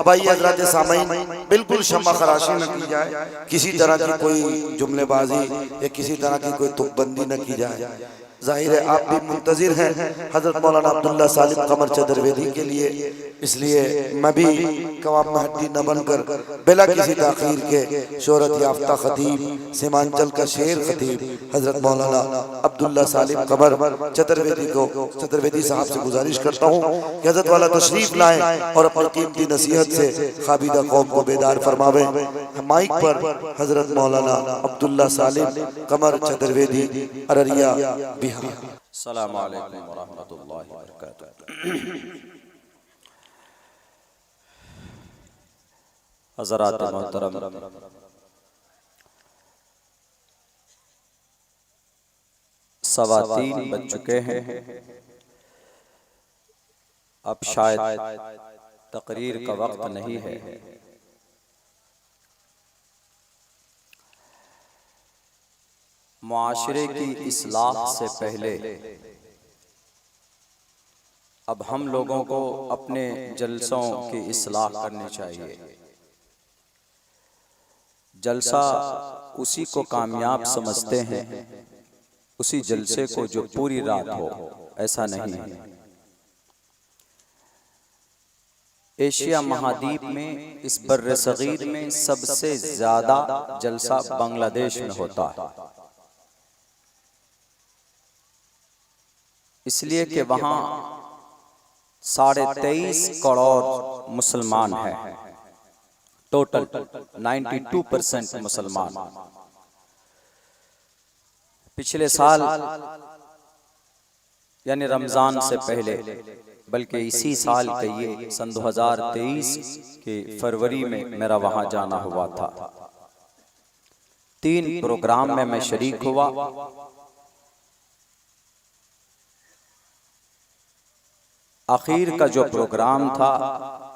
भाई हजरत सामईन बिल्कुल शम्मा खराशी न की जाए, किसी तरह की कोई जुमलेबाजी या किसी तरह की कोई तुकबंदी न की जाए। जाहिर है आप भी मुंतजिर हैं हजरत मौलाना अब्दुल्ला सालिम कमर चतुर्वेदी के लिए, इसलिए मैं भी कवाम महदी न बनकर बिला किसी ताखीर के शोहरत याफ्ता खतीब सीमांचल का शेर खतीब हजरत मौलाना अब्दुल्ला सालिम कमर चतुर्वेदी साहब से गुजारिश करता हूँ कि हजरत वाला तशरीफ लाएं और अपनी कीमती नसीहत से खाबिदा कौम को बेदार फरमावे। माइक पर हजरत मौलाना अब्दुल्ला सालिम कमर चतुर्वेदी अररिया बिहार। अस्सलामु अलैकुम व रहमतुल्लाहि व बरकातुहू। हज़रात मोहतरम, सवा 3 बज चुके हैं। अब शायद तकरीर का वक्त नहीं है। मुआशरे की इस्लाह से पहले अब हम लोगों को अपने जलसों की इस्लाह करनी चाहिए। जलसा उसी को कामयाब समझते हैं, उसी जलसे को जो पूरी रात हो, ऐसा नहीं है। एशिया महाद्वीप में, इस बर्रे सगीर में सबसे ज्यादा जलसा बांग्लादेश में होता है, इसलिए कि वहां 23.5 करोड़ मुसलमान हैं। टोटल 92% मुसलमान। पिछले साल यानी रमजान से पहले, बल्कि इसी साल के ये सन 2023 के फरवरी में मेरा वहां जाना हुआ था। 3 प्रोग्राम में मैं शरीक हुआ। आखिर का जो प्रोग्राम था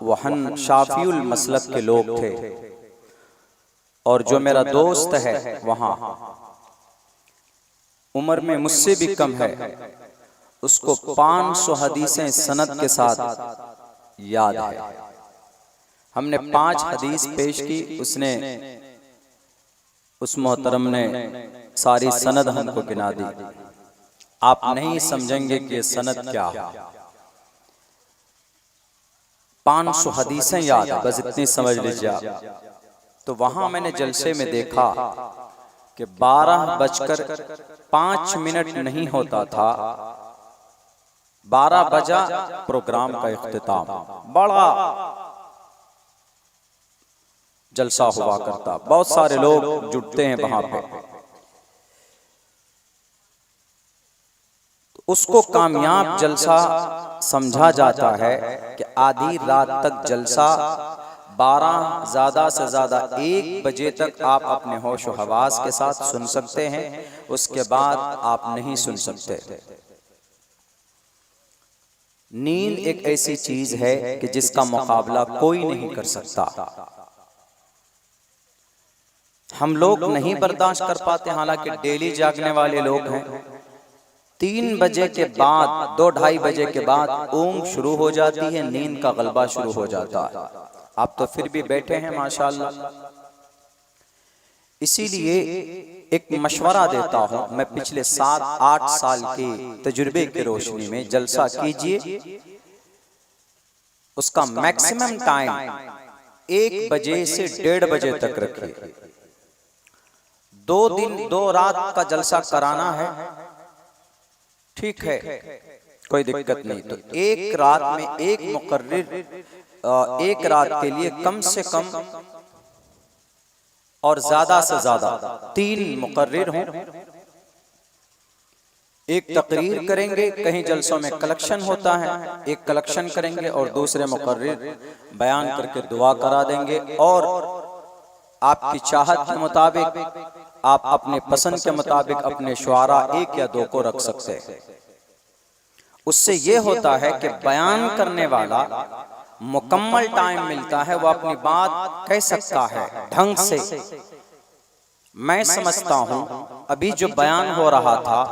वह शाफिउल मसलक के लोग थे, और जो मेरा दोस्त है वहां उम्र में मुझसे भी कम है, उसको 500 हदीसें सनद के साथ याद है। हमने 5 हदीस पेश की, उसने उस मोहतरम ने सारी सनद हमको गिना दी। आप नहीं समझेंगे कि ये सनद क्या है। 500 हदीसें याद, बस इतनी समझ लीजिए आप। तो वहां मैंने जलसे में देखा कि 12:05 नहीं होता था, 12 बजा प्रोग्राम का इख्तिताम। बड़ा जलसा हुआ करता, बहुत सारे लोग जुटते हैं वहां पे। उसको कामयाब जलसा समझा जाता है कि आधी रात तक जलसा, 12 ज्यादा से ज्यादा 1 बजे तक आप अपने होश व हवास के साथ सुन सकते हैं, उसके बाद आप नहीं सुन सकते। नींद एक ऐसी चीज है कि जिसका मुकाबला कोई नहीं कर सकता। हम लोग नहीं बर्दाश्त कर पाते, हालांकि डेली जागने वाले लोग हैं। 3 बजे के बाद, 2-2:30 बजे के बाद ऊँग शुरू हो जाती है, नींद का गलबा शुरू हो जाता है। आप तो फिर भी बैठे हैं माशाल्लाह। इसीलिए एक मशवरा देता हूं मैं, पिछले 7-8 साल के तजुर्बे की रोशनी में, जलसा कीजिए, उसका मैक्सिमम टाइम 1 बजे से 1:30 बजे तक रखिए। 2 दिन 2 रात का जलसा कराना है, ठीक है, कोई दिक्कत नहीं। तो एक रात में एक मुकर्रिर, एक रात के लिए कम से कम और ज्यादा से ज्यादा 3 मुकर्रिर हों। एक तकरीर करेंगे, कहीं जलसों में कलेक्शन होता है, एक कलेक्शन करेंगे और दूसरे मुकर्रिर बयान करके दुआ करा देंगे। और आपकी चाहत के मुताबिक, आप अपने पसंद के मुताबिक अपने शुआरा 1 या 2 को रख सकते हैं। उससे ये होता है कि बयान करने वाला मुकम्मल टाइम मिलता है, वो अपनी बात कह सकता है ढंग से। मैं समझता हूं अभी जो बयान हो रहा था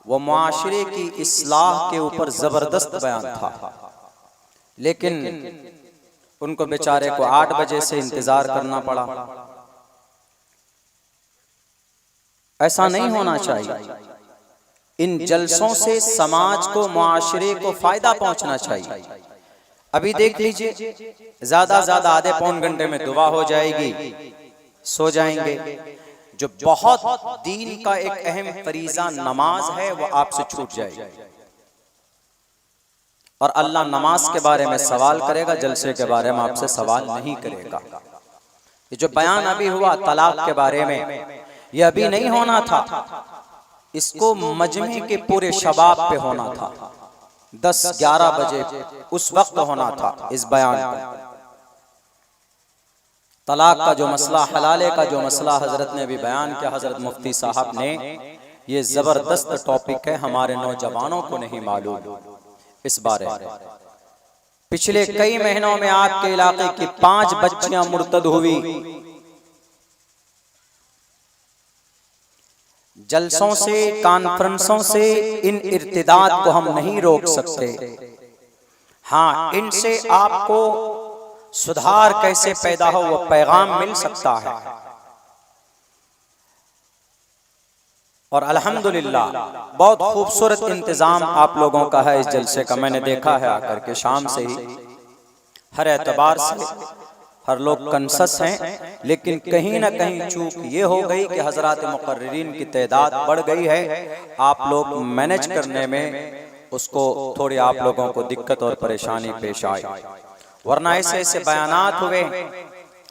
वो मुआशरे की इस्लाह के ऊपर जबरदस्त बयान था, लेकिन उनको बेचारे को 8 बजे से इंतजार करना पड़ा। ऐसा नहीं होना चाहिए। इन जलसों से समाज को, मुआशरे को फायदा पहुंचना चाहिए। अभी देख लीजिए, ज्यादा ज्यादा आधे पौन घंटे में दुआ हो जाएगी, सो जाएंगे। जो बहुत दीन का एक अहम फरीजा नमाज है वो आपसे छूट जाएगी, और अल्लाह नमाज के बारे में सवाल करेगा, जलसे के बारे में आपसे सवाल नहीं करेगा। ये जो बयान अभी हुआ तलाक के बारे में, ये अभी नहीं होना था, इसको मजमे के पूरे शबाब पे होना था, 10-11 बजे उस वक्त होना था इस बयान को। तलाक का जो मसला, हलाले का जो मसला हजरत ने भी बयान किया, हजरत मुफ्ती साहब ने, ये जबरदस्त टॉपिक है, हमारे नौजवानों को नहीं मालूम इस बारे में। पिछले कई महीनों में आपके इलाके की 5 बच्चियां मुर्तद हुई। जलसों से, कॉन्फ्रेंसों से इन इर्तिदाद को हम नहीं रोक सकते। हाँ, इनसे आपको सुधार कैसे पैदा हो वो पैगाम मिल सकता है। और अल्हम्दुलिल्लाह बहुत खूबसूरत इंतजाम आप लोगों का है इस जलसे का। मैंने देखा है आकर के शाम से ही, हर एतबार से हर लोग कंसस हैं, लेकिन कहीं ना कहीं चूक ये हो गई कि हजरात मुकर्रिरीन की तादाद बढ़ गई है। आप लोग मैनेज करने में उसको थोड़ी आप लोगों को दिक्कत और परेशानी पेश आई, वरना ऐसे ऐसे बयानात हुए।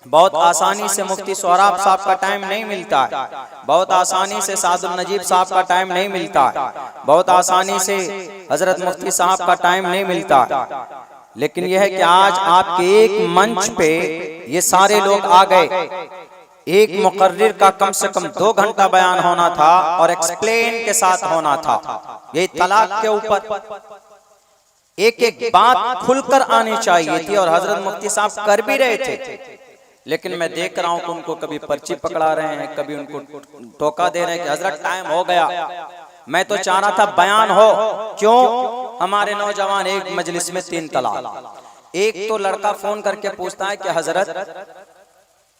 बहुत आसानी से मुफ्ती सोहराब साहब का टाइम नहीं मिलता है, बहुत आसानी से सादुल नजीब साहब का टाइम नहीं मिलता है, बहुत आसानी से हजरत मुफ्ती साहब का टाइम नहीं मिलता। लेकिन यह है कि आज आपके एक मंच पे ये सारे लोग आ गए। एक मुकर्रिर का कम से कम 2 घंटा बयान होना था और एक्सप्लेन के साथ होना था। ये तलाक के ऊपर एक एक बात खुलकर आनी चाहिए थी, और हजरत मुफ्ती साहब कर भी रहे थे। लेकिन मैं देख रहा हूं कि उनको कभी पर्ची पकड़ा रहे हैं, कभी उनको टोका दे रहे हैं कि हजरत टाइम हो गया। मैं तो चाह रहा था बयान हो। क्यों? हमारे नौजवान एक मजलिस में 3 तलाक। एक तो लड़का फोन करके पूछता है कि हजरत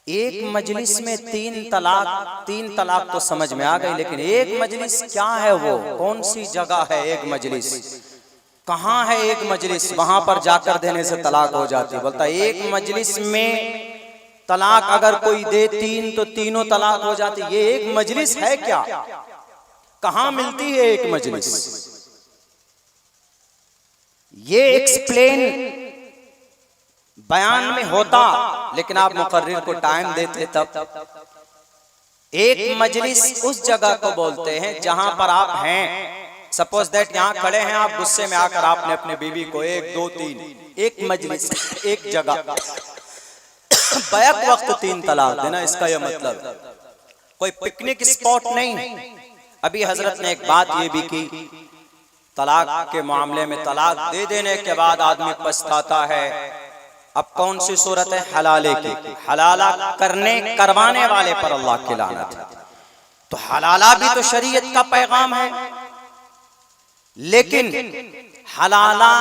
एक मजलिस में 3 तलाक तो समझ में आ गई, लेकिन एक मजलिस क्या है, वो कौन सी जगह है एक मजलिस, कहाँ है एक मजलिस, वहां पर जाकर देने से तलाक हो जाती है। बोलता है एक मजलिस में तलाक अगर कोई दे 3 तो तीनों तलाक हो जाती। ये एक मजलिस है क्या? कहां मिलती है एक मजलिस? ये एक्सप्लेन बयान में होता, लेकिन आप मुकर्रिर को टाइम देते तब। एक मजलिस उस जगह को बोलते हैं जहां पर आप हैं। सपोज दैट यहाँ खड़े हैं आप, गुस्से में आकर आपने अपने बीवी को 1 2 3, एक मजलिस, एक जगह, बैक वक्त 3 तलाक देना, इसका यह मतलब कोई पिकनिक स्पॉट नहीं। अभी हजरत ने एक बात ये भी की, तलाक के मामले में तलाक दे देने के बाद आदमी पछताता है। अब कौन सी सूरत है? हलाले की। हलाला करवाने वाले पर अल्लाह की लानत है। तो हलाला भी तो शरीयत का पैगाम है, लेकिन हलाला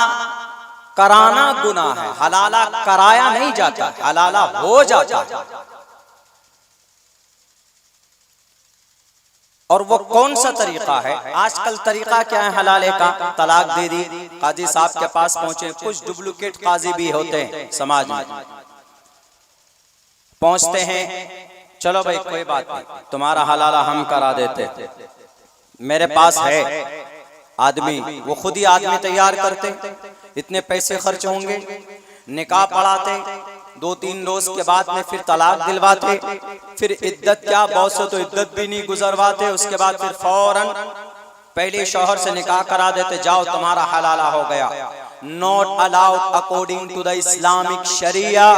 कराना गुनाह है। हलाला कराया नहीं जाता, हलाला हो जाता है। और वो कौन सा तरीका है? आजकल तरीका क्या है हलाले का? तलाक दे दी, काजी साहब के पास पहुंचे। कुछ डुप्लीकेट काजी भी होते हैं समाज में, पहुंचते हैं, चलो भाई कोई बात नहीं, तुम्हारा हलाला हम करा देते। मेरे पास है आदमी, वो खुद ही आदमी तैयार करते, इतने पैसे खर्च होंगे, निकाह पढ़ाते, 2-3 रोज के बाद में फिर तलाक दिलवाते, फिर इद्दत क्या, बहुत से तो इद्दत भी नहीं गुजरवाते, उसके बाद फिर फौरन पहले शौहर से निकाह करा देते, जाओ तुम्हारा हलाला हो गया। Not allowed according to the Islamic sharia.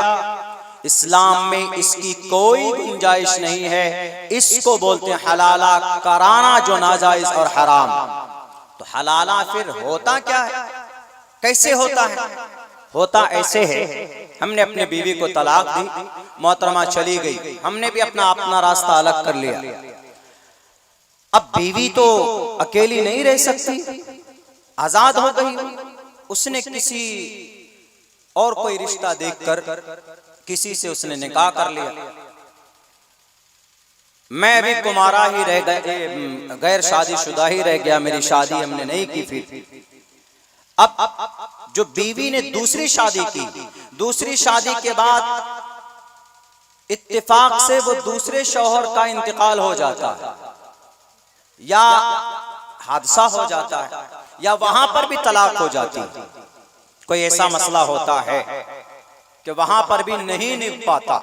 इस्लाम में इसकी कोई गुंजाइश नहीं है। इसको बोलते हैं हलाला कराना, जो नाजायज और हराम। तो हलाला फिर होता क्या है, कैसे होता है? होता ऐसे है, हमने अपने बीवी को तलाक दी, मोहतरमा चली गई, हमने भी अपना रास्ता अलग कर लिया। अब बीवी तो अकेली नहीं रह सकती, आजाद हो गई। उसने किसी और कोई रिश्ता देखकर किसी से उसने निकाह कर लिया। मैं भी कुमारा ही रह गया, गैर शादीशुदा ही रह गया, मेरी शादी हमने नहीं की। फिर अब जो बीवी ने दूसरी शादी की, दूसरी शादी के बाद इत्तेफाक से वो दूसरे शौहर का इंतकाल हो जाता है या हादसा हो जाता है या वहां पर भी तलाक हो जाती है, कोई ऐसा मसला होता है कि वहां पर भी नहीं निभ पाता,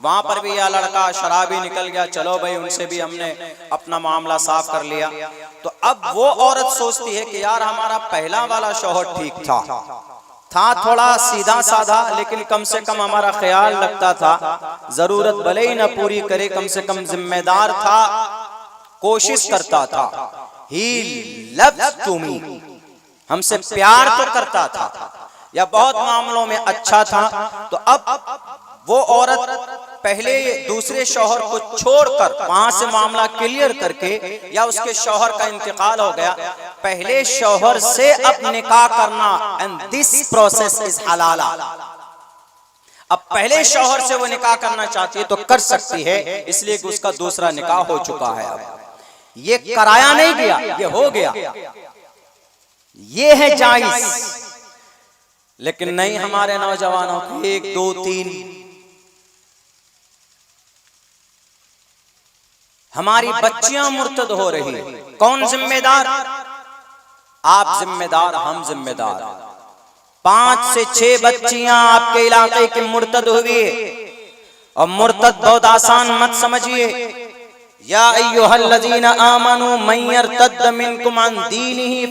वहां पर भी या लड़का शराबी निकल गया, चलो भाई उनसे भी हमने अपना मामला साफ कर लिया, तो अब वो औरत सोचती है कि यार हमारा पहला वाला शौहर ठीक था थोड़ा सीधा साधा, लेकिन कम से कम हमारा ख्याल रखता था, जरूरत भले ही ना पूरी करे, कम से कम जिम्मेदार था, कोशिश करता था, ही लव्स टू मी, हमसे प्यार तो करता था या बहुत मामलों में अच्छा था। तो अब वो औरत पहले दूसरे शौहर को छोड़कर वहां से मामला क्लियर करके, या उसके शौहर का इंतकाल हो गया, पहले शौहर से अब निकाह करना, एंड दिस प्रोसेस इज हलाला। अब पहले शौहर से वो निकाह करना चाहती है तो कर सकती है, इसलिए कि उसका दूसरा निकाह हो चुका है। अब ये कराया नहीं गया, ये हो गया, ये है जायज। लेकिन नहीं, हमारे नौजवानों को 1 2 3, हमारी बच्चियां मुर्तद हो रही। कौन जिम्मेदार? आप जिम्मेदार, हम जिम्मेदार। 5 से 6 बच्चियां आपके इलाके की मुर्तद हुई, और मुर्तद बहुत आसान मत समझिए। या अय्युहल्लज़ीना आमनू मन यर्तद्द मिनकुम अन दीनिही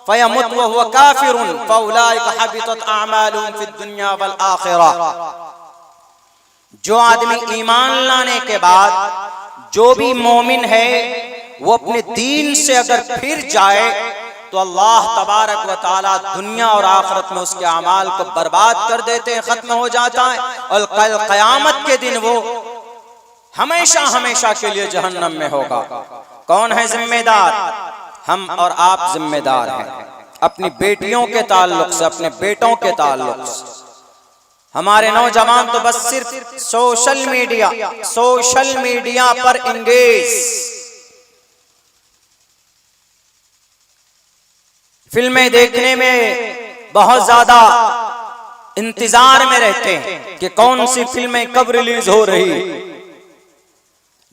फयमुत व हुवा काफिरुन फउलाइका हबितत अअमालुहुम फिद दुनिया वल आखिरह। जो आदमी ईमान लाने के बाद, जो भी मोमिन है, वो अपने दीन से अगर फिर जाए तो अल्लाह तबारक व तआला दुनिया और आखिरत में उसके अमाल को बर्बाद कर देते हैं, खत्म हो जाता है, और कल क़यामत के दिन वो हमेशा हमेशा के लिए जहन्नम में होगा। कौन है जिम्मेदार? हम और आप जिम्मेदार हैं, अपनी बेटियों के ताल्लुक से, अपने बेटों के ताल्लुक से। हमारे नौजवान तो बस सिर्फ सोशल मीडिया पर इंगेज, फिल्में देखने में बहुत ज्यादा इंतजार में रहते हैं कि कौन सी फिल्में कब रिलीज हो रही।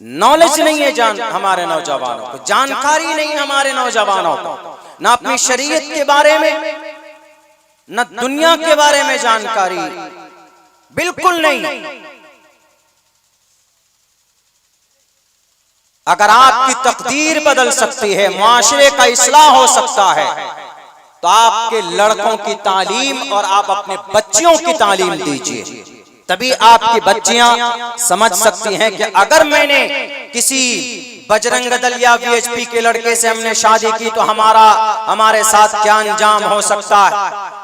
नॉलेज नहीं है हमारे नौजवानों को, जानकारी नहीं हमारे नौजवानों को, ना अपनी शरीयत के बारे में, न दुनिया के बारे में जानकारी, बिल्कुल नहीं। अगर आपकी तकदीर बदल सकती है, माशरे का इस्लाह हो सकता है, तो आपके लड़कों की तालीम और आप अपने बच्चियों की तालीम दीजिए, तभी आपकी बच्चियां समझ सकती हैं कि अगर मैंने किसी बजरंग दल या वीएचपी के लड़के से हमने शादी की तो हमारे साथ क्या अंजाम हो सकता है।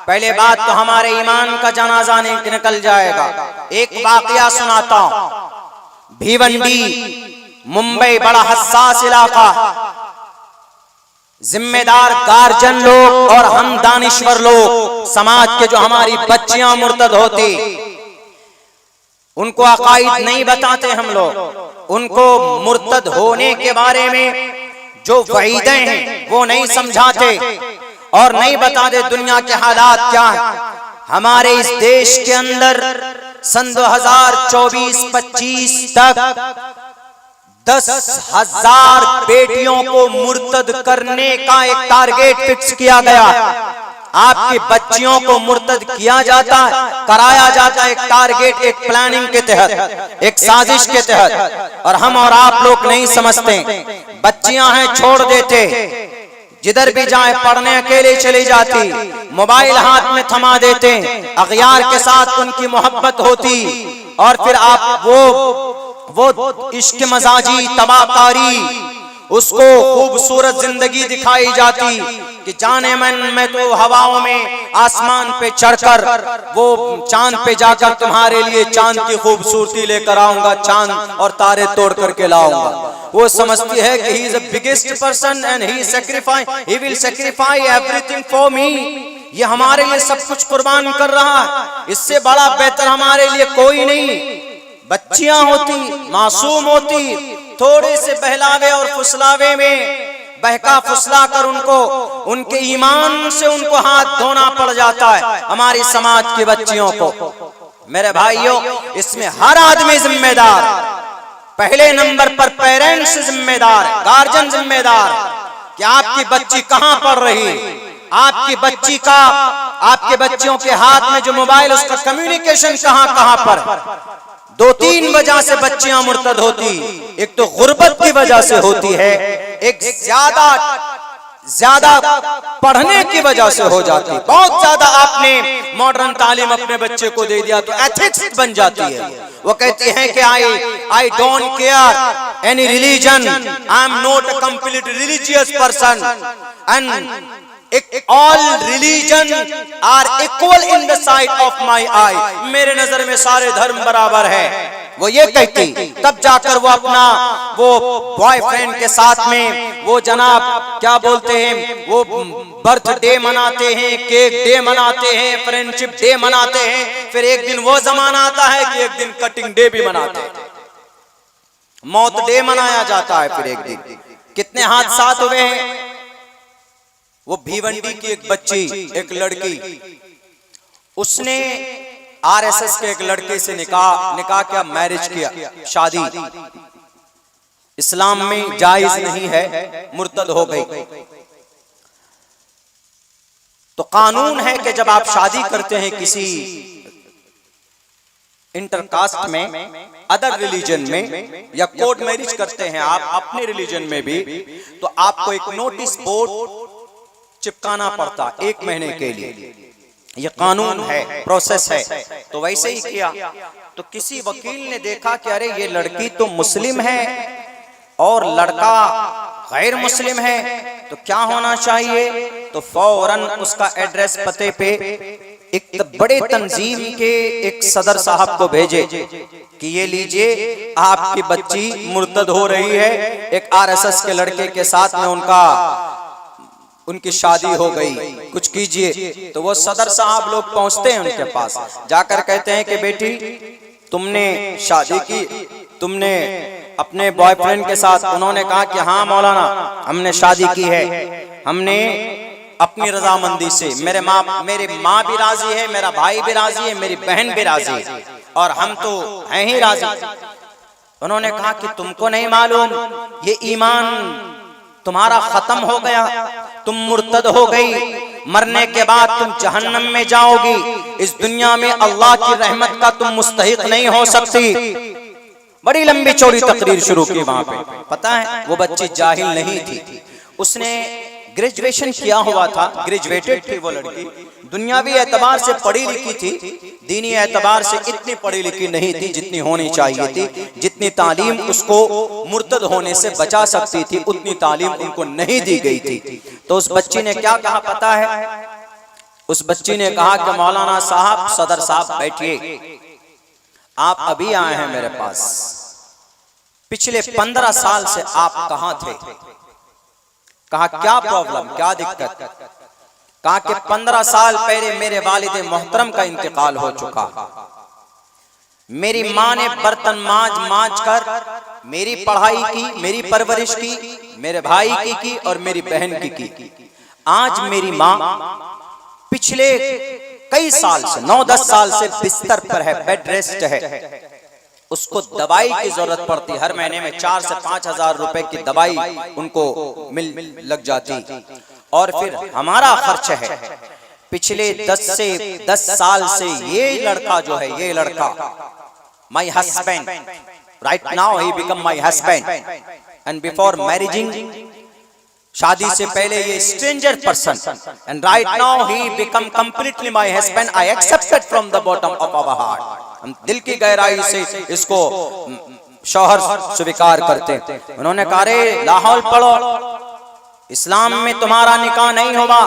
पहले बात तो हमारे ईमान का जनाजा निकल जाएगा। एक वाकया सुनाता हूं। भिवंडी मुंबई बड़ा हसास इलाका, जिम्मेदार गार्जियन लोग और हम दानिश्वर लोग समाज के, जो हमारी बच्चियां मुर्तद होती, उनको अकाईद नहीं बताते हम लोग, उनको मुर्तद होने के बारे में जो वईदें हैं वो नहीं समझाते और नहीं बताते दुनिया के हालात क्या है। हमारे इस देश के अंदर सन 2024-25 तक 10,000 बेटियों को मुर्तद करने का एक टारगेट फिक्स किया गया है। आपकी बच्चियों को मुर्तद किया जाता है, कराया जाता है, एक टारगेट, एक प्लानिंग के तहत, एक साजिश के तहत, और हम और आप लोग नहीं समझते। बच्चियां हैं, छोड़ देते, जिधर भी जाए पढ़ने अकेले चली जाती, मोबाइल हाथ में थमा देते, अगयार के साथ उनकी मोहब्बत होती, और फिर आप वो इश्क मजाजी, तबाकारी, उसको खूबसूरत जिंदगी दिखाई जाती कि जाने मन मैं तो हवाओं में आसमान पे चढ़कर वो चांद पे जाकर तुम्हारे लिए चांद की खूबसूरती लेकर आऊंगा, चांद और तारे तोड़ करके लाऊंगा। वो समझती है कि he is the biggest person and he will sacrifice everything for me. ये हमारे लिए सब कुछ कुर्बान कर रहा है, इससे बड़ा बेहतर हमारे लिए कोई नहीं। बच्चियां होती, मासूम होती, थोड़े से बहलावे और फुसलावे में बहका फुसला कर उनको उनके ईमान से उनको हाथ धोना पड़ जाता है, हमारी समाज की बच्चियों को। मेरे भाइयों, इसमें हर आदमी जिम्मेदार। पहले नंबर पर पेरेंट्स जिम्मेदार, गार्जियन जिम्मेदार कि आपकी बच्ची कहां पढ़ रही है, आपकी बच्ची का, आपके बच्चियों के हाथ में जो मोबाइल, उसका कम्युनिकेशन कहां पर। दो तीन वजह से बच्चियां मुर्तद होती, एक तो गुर्बत की वजह से होती है, एक ज्यादा पढ़ने की वजह से हो जाती। बहुत ज्यादा आपने मॉडर्न तालीम अपने बच्चे को दे दिया तो एथिक्स बन जाती है। वो कहती हैं कि I don't care any religion, I am not a complete religious person and all religion are equal in the sight of my eye। मेरे नजर में सारे धर्म बराबर है। वो ये कहती, तब जाकर वो अपना वो बॉयफ्रेंड के साथ में वो जनाब क्या बोलते हैं, वो बर्थडे मनाते हैं, केक डे मनाते हैं, फ्रेंडशिप डे मनाते हैं। फिर एक दिन वो जमाना आता है कि एक दिन कटिंग डे भी मनाते हैं, मौत डे मनाया जाता है। फिर एक दिन कितने हादसात हुए हैं। वो भिवंडी की एक बच्ची, एक लड़की, उसने आरएसएस के एक लड़के से निकाह क्या, मैरिज किया, शादी इस्लाम में जायज नहीं है, मुर्तद हो गई। तो कानून है कि जब आप शादी करते हैं किसी इंटरकास्ट में, अदर रिलीजन में, या कोर्ट मैरिज करते हैं आप अपने रिलीजन में भी, तो आपको एक नोटिस बोर्ड चिपकाना पड़ता 1 महीने के लिए। ये कानून है, प्रोसेस है। तो वैसे ही किया। तो किसी वकील ने देखा कि अरे ये लड़की तो मुस्लिम है और लड़का गैर मुस्लिम है, तो क्या होना चाहिए। तो फौरन उसका एड्रेस पते पे एक बड़े तंजीम के एक सदर साहब को भेजे कि ये लीजिए, आपकी बच्ची मुर्तद हो रही है, एक आरएसएस के लड़के के साथ में उनकी शादी हो गई, कुछ कीजिए। तो वो सदर साहब लोग पहुंचते हैं उनके पास, जाकर कहते हैं कि बेटी तुमने शादी की, तुमने अपने बॉयफ्रेंड के साथ। उन्होंने कहा कि हाँ मौलाना, हमने शादी की है, हमने अपनी रजामंदी से, मेरी माँ भी राजी है, मेरा भाई भी राजी है, मेरी बहन भी राजी है, और हम तो हैं ही राजी। उन्होंने कहा कि तुमको नहीं मालूम, ये ईमान तुम्हारा खत्म हो गया, तुम मुर्तद हो गई, मरने के बाद तुम जहन्नम में जाओगी, इस दुनिया में अल्लाह की रहमत का तुम मुस्तहिक नहीं हो सकती। बड़ी लंबी चौड़ी तकरीर शुरू की वहां पे। पता है वो बच्ची जाहिल नहीं थी, उसने ग्रेजुएशन किया हुआ था, ग्रेजुएटेड थी वो लड़की, दुनियावी एतबार से पढ़ी लिखी थी, दीनी एतबार से इतनी पढ़ी लिखी नहीं थी जितनी होनी चाहिए थी। जितनी तालीम उसको मुर्तद होने से बचा सकती थी, उतनी तालीम उनको नहीं दी गई थी। तो उस बच्ची ने क्या कहा पता है, उस बच्ची ने कहा कि मौलाना साहब, सदर साहब बैठिए, आप अभी आए हैं मेरे पास, पिछले 15 साल से आप कहां थे। कहा क्या प्रॉब्लम, क्या दिक्कत। कहा कि 15 साल पहले मेरे वालिद मोहतरम का इंतकाल हो चुका, मेरी माँ ने बर्तन मांज कर मेरी पढ़ाई की, मेरी परवरिश की, मेरे भाई की और मेरी बहन की। आज मेरी माँ पिछले कई साल से, 9-10 साल से बिस्तर पर है, बेड रेस्ट है, उसको दवाई की जरूरत पड़ती, हर महीने में 4 से 5 हजार रुपए की दवाई उनको मिल लग जाती। और फिर हमारा खर्च है, पिछले 10 साल से ये लड़का जो है, ये लड़का my husband, right now he become my husband, and before marriaging, शादी से पहले ये stranger person, and right now he become completely my husband, I accepted from the bottom of our heart. हम दिल की गहराई से इसको शौहर स्वीकार करते हैं। उन्होंने कहा रे लाहौल पढ़ो, इस्लाम में तुम्हारा निकाह नहीं होगा।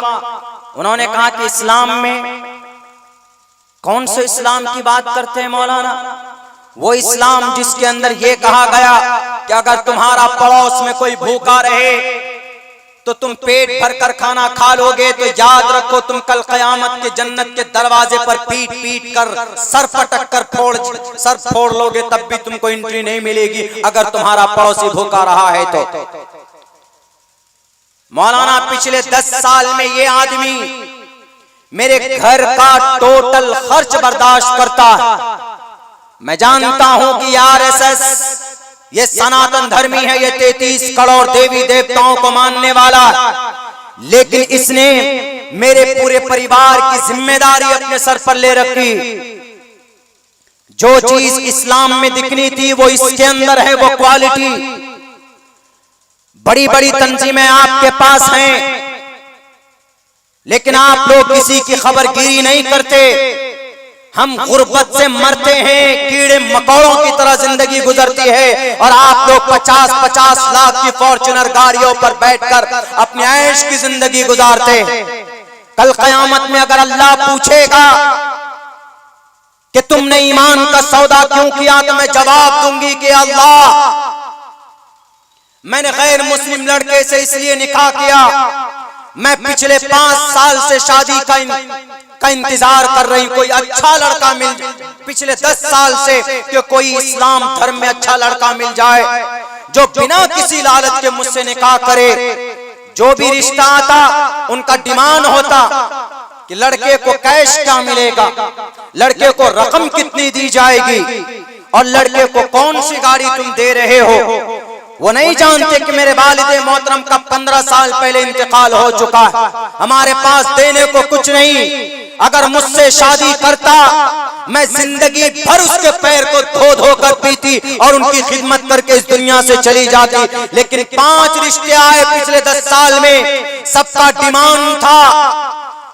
उन्होंने कहा कि इस्लाम में, कौन से इस्लाम की बात करते हैं मौलाना, वो इस्लाम जिसके अंदर ये कहा गया कि अगर तुम्हारा पड़ोस में कोई भूखा रहे तो तुम पेट भर कर खाना खा लोगे, तो याद रखो तुम कल क़यामत के जन्नत के दरवाजे पर पीट पीट कर सर पटक कर सर फोड़ लोगे, तब भी तुमको एंट्री नहीं मिलेगी अगर तुम्हारा पड़ोसी भूखा रहा है तो। मौलाना पिछले 10 साल में ये आदमी मेरे घर का टोटल खर्च बर्दाश्त करता है। मैं जानता हूं कि आरएसएस ये सनातन धर्मी है, ये 33 करोड़ देवी देवताओं को मानने वाला, लेकिन इसने मेरे पूरे परिवार की जिम्मेदारी अपने सर पर ले रखी। जो चीज इस्लाम में दिखनी थी वो इसके अंदर है, वो क्वालिटी। बड़ी बड़ी तंजीमें आपके पास हैं, लेकिन आप लोग किसी की खबरगिरी नहीं करते। हम गुर्बत से मरते हैं, कीड़े मकोड़ों की तरह जिंदगी गुजरती है, और आप लोग 50-50 लाख की फॉर्च्यूनर गाड़ियों पर बैठकर अपने ऐश की जिंदगी गुजारते हैं। कल क़यामत में अगर अल्लाह पूछेगा कि तुमने ईमान का सौदा क्यों किया, तो मैं जवाब दूंगी कि अल्लाह, मैंने गैर मुस्लिम लड़के से इसलिए निकाह किया, मैं पिछले 5 साल से शादी का इंतजार कर रही, कोई अच्छा लड़का मिल जाए, पिछले 10 साल से कि कोई इस्लाम धर्म में अच्छा लड़का मिल जाए जो बिना किसी लालच के मुझसे निकाह करे। जो भी रिश्ता आता उनका डिमांड होता कि लड़के को कैश क्या मिलेगा, लड़के को रकम कितनी दी जाएगी, और लड़के को कौन सी गाड़ी तुम दे रहे हो। वो नहीं जानते कि मेरे वालिदे मोहतरम का 15 साल पहले इंतकाल हो चुका है, हमारे पास देने को कुछ नहीं। अगर मुझसे शादी करता, मैं जिंदगी भर उसके पैर को धो धो कर पीती और उनकी खिदमत करके इस दुनिया से चली जाती। लेकिन 5 रिश्ते आए पिछले 10 साल में, सबका डिमांड था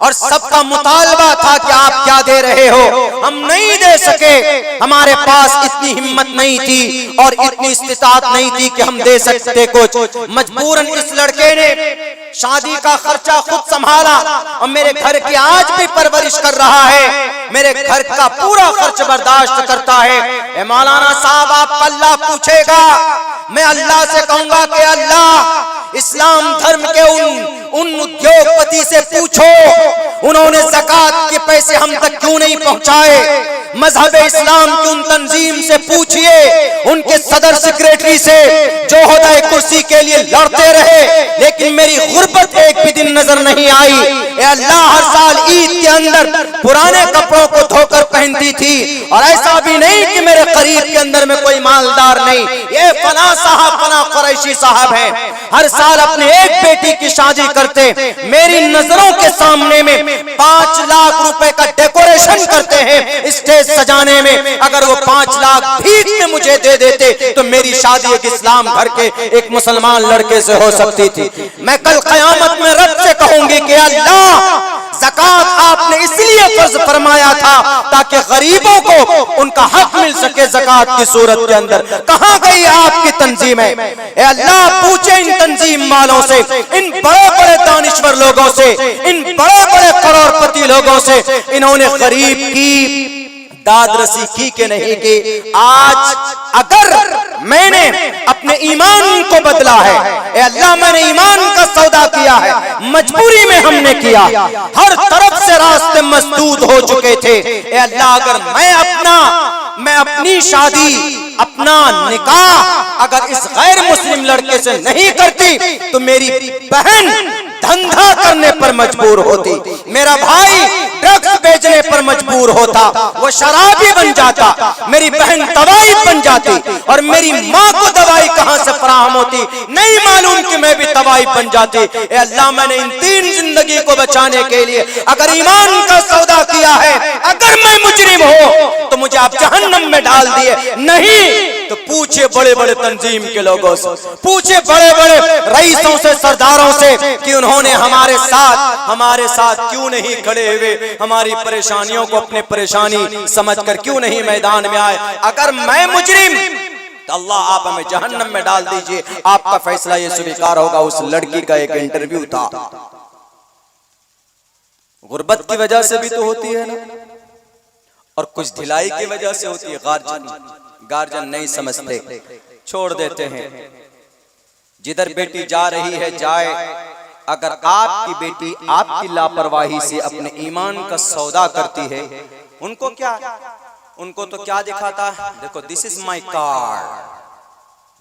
और सबका मुतालबा था कि आप क्या दे रहे हो। हम नहीं दे सके, हमारे पास इतनी हिम्मत नहीं थी और इतनी इस्तिताअत नहीं थी कि हम दे सकते कुछ। मजबूरन इस लड़के ने शादी का खर्चा खुद संभाला और मेरे घर की आज भी परवरिश कर रहा है, मेरे घर का पूरा खर्च बर्दाश्त करता है। ए मौलाना साहब, आप अल्लाह पूछेगा, मैं अल्लाह से कहूंगा कि अल्लाह, इस्लाम धर्म के उन उद्योगपति से पूछो, उन्होंने ज़कात के पैसे हम तक क्यों नहीं पहुंचाए। मजहब इस्लाम की उन तंजीम से पूछिए, उनके सदर सेक्रेटरी से जो ओहदा कुर्सी के लिए लड़ते रहे, लेकिन मेरी गुर्बत एक भी दिन नजर नहीं आई। ए अल्लाह, हर साल ईद के अंदर पुराने कपड़ों को धोकर पहनती थी, और ऐसा भी नहीं कि मेरे करीब के अंदर में कोई मालदार नहीं। ये फला साहब, फला कुरैशी साहब है, हर साल अपने एक बेटी की शादी करते, मेरी नजरों के सामने में 5 लाख रुपए का डेकोरेशन करते हैं स्टेज सजाने में। अगर वो 5 लाख भीख में मुझे दे देते तो मेरी शादी एक इस्लाम घर के एक मुसलमान लड़के से हो सकती थी। मैं कल क़यामत में रब से कहूंगी कि अल्लाह, ज़कात आपने इसलिए फर्ज फरमाया था ताकि गरीबों को उनका हक मिल सके ज़कात की सूरत के अंदर। कहां गई आपकी तंजीमें? ए अल्लाह, पूछे इन तंजीम वालों से, इन बड़े बड़े दानिश्वर लोगों से, इन बड़े बड़े करोड़पति लोगों से, इन्होंने गरीब की दादरसी की के नहीं की। आज अगर मैंने अपने ईमान को बदला है, ए अल्लाह, मैंने ईमान का सौदा किया है, मजबूरी में हमने किया, हर तरफ से रास्ते मसदूद हो चुके थे। ए अल्लाह, अगर मैं अपनी शादी, अपना निकाह अगर इस गैर मुस्लिम लड़के से नहीं करती तो मेरी बहन धंधा करने पर मजबूर होती, मेरा भाई ड्रग्स बेचने पर मजबूर होता, वो शराबी बन जाता, मेरी बहन दवाई बन जाती, और मेरी माँ को दवाई कहां से फराहम होती नहीं मालूम कि मैं भी दवाई बन जाती। ए अल्लाह, मैंने इन 3 जिंदगी को बचाने के लिए अगर ईमान का सौदा किया है, अगर मैं मुजरिम हूं तो मुझे आप जहन्नम में डाल दिए, नहीं तो पूछे बड़े बड़े तंजीम के लोगों से, पूछे बड़े बड़े रईसों से, सरदारों से कि उन्होंने हमारे साथ क्यों नहीं खड़े हुए, हमारी परेशानियों को अपने परेशानी समझकर क्यों नहीं मैदान में आए। अगर मैं मुजरिम तो अल्लाह, आप हमें जहन्नम में डाल दीजिए, आपका फैसला ये स्वीकार होगा। उस लड़की का एक इंटरव्यू था। गुर्बत की वजह से भी तो होती है ना, और कुछ ढिलाई की वजह से होती है। गार्जियन नहीं समझते, छोड़ देते हैं। जिधर बेटी जा रही है जाए, अगर आपकी बेटी आपकी लापरवाही से अपने ईमान का सौदा करती है, उनको क्या, उनको तो क्या दिखाता है, देखो दिस इज माई कार,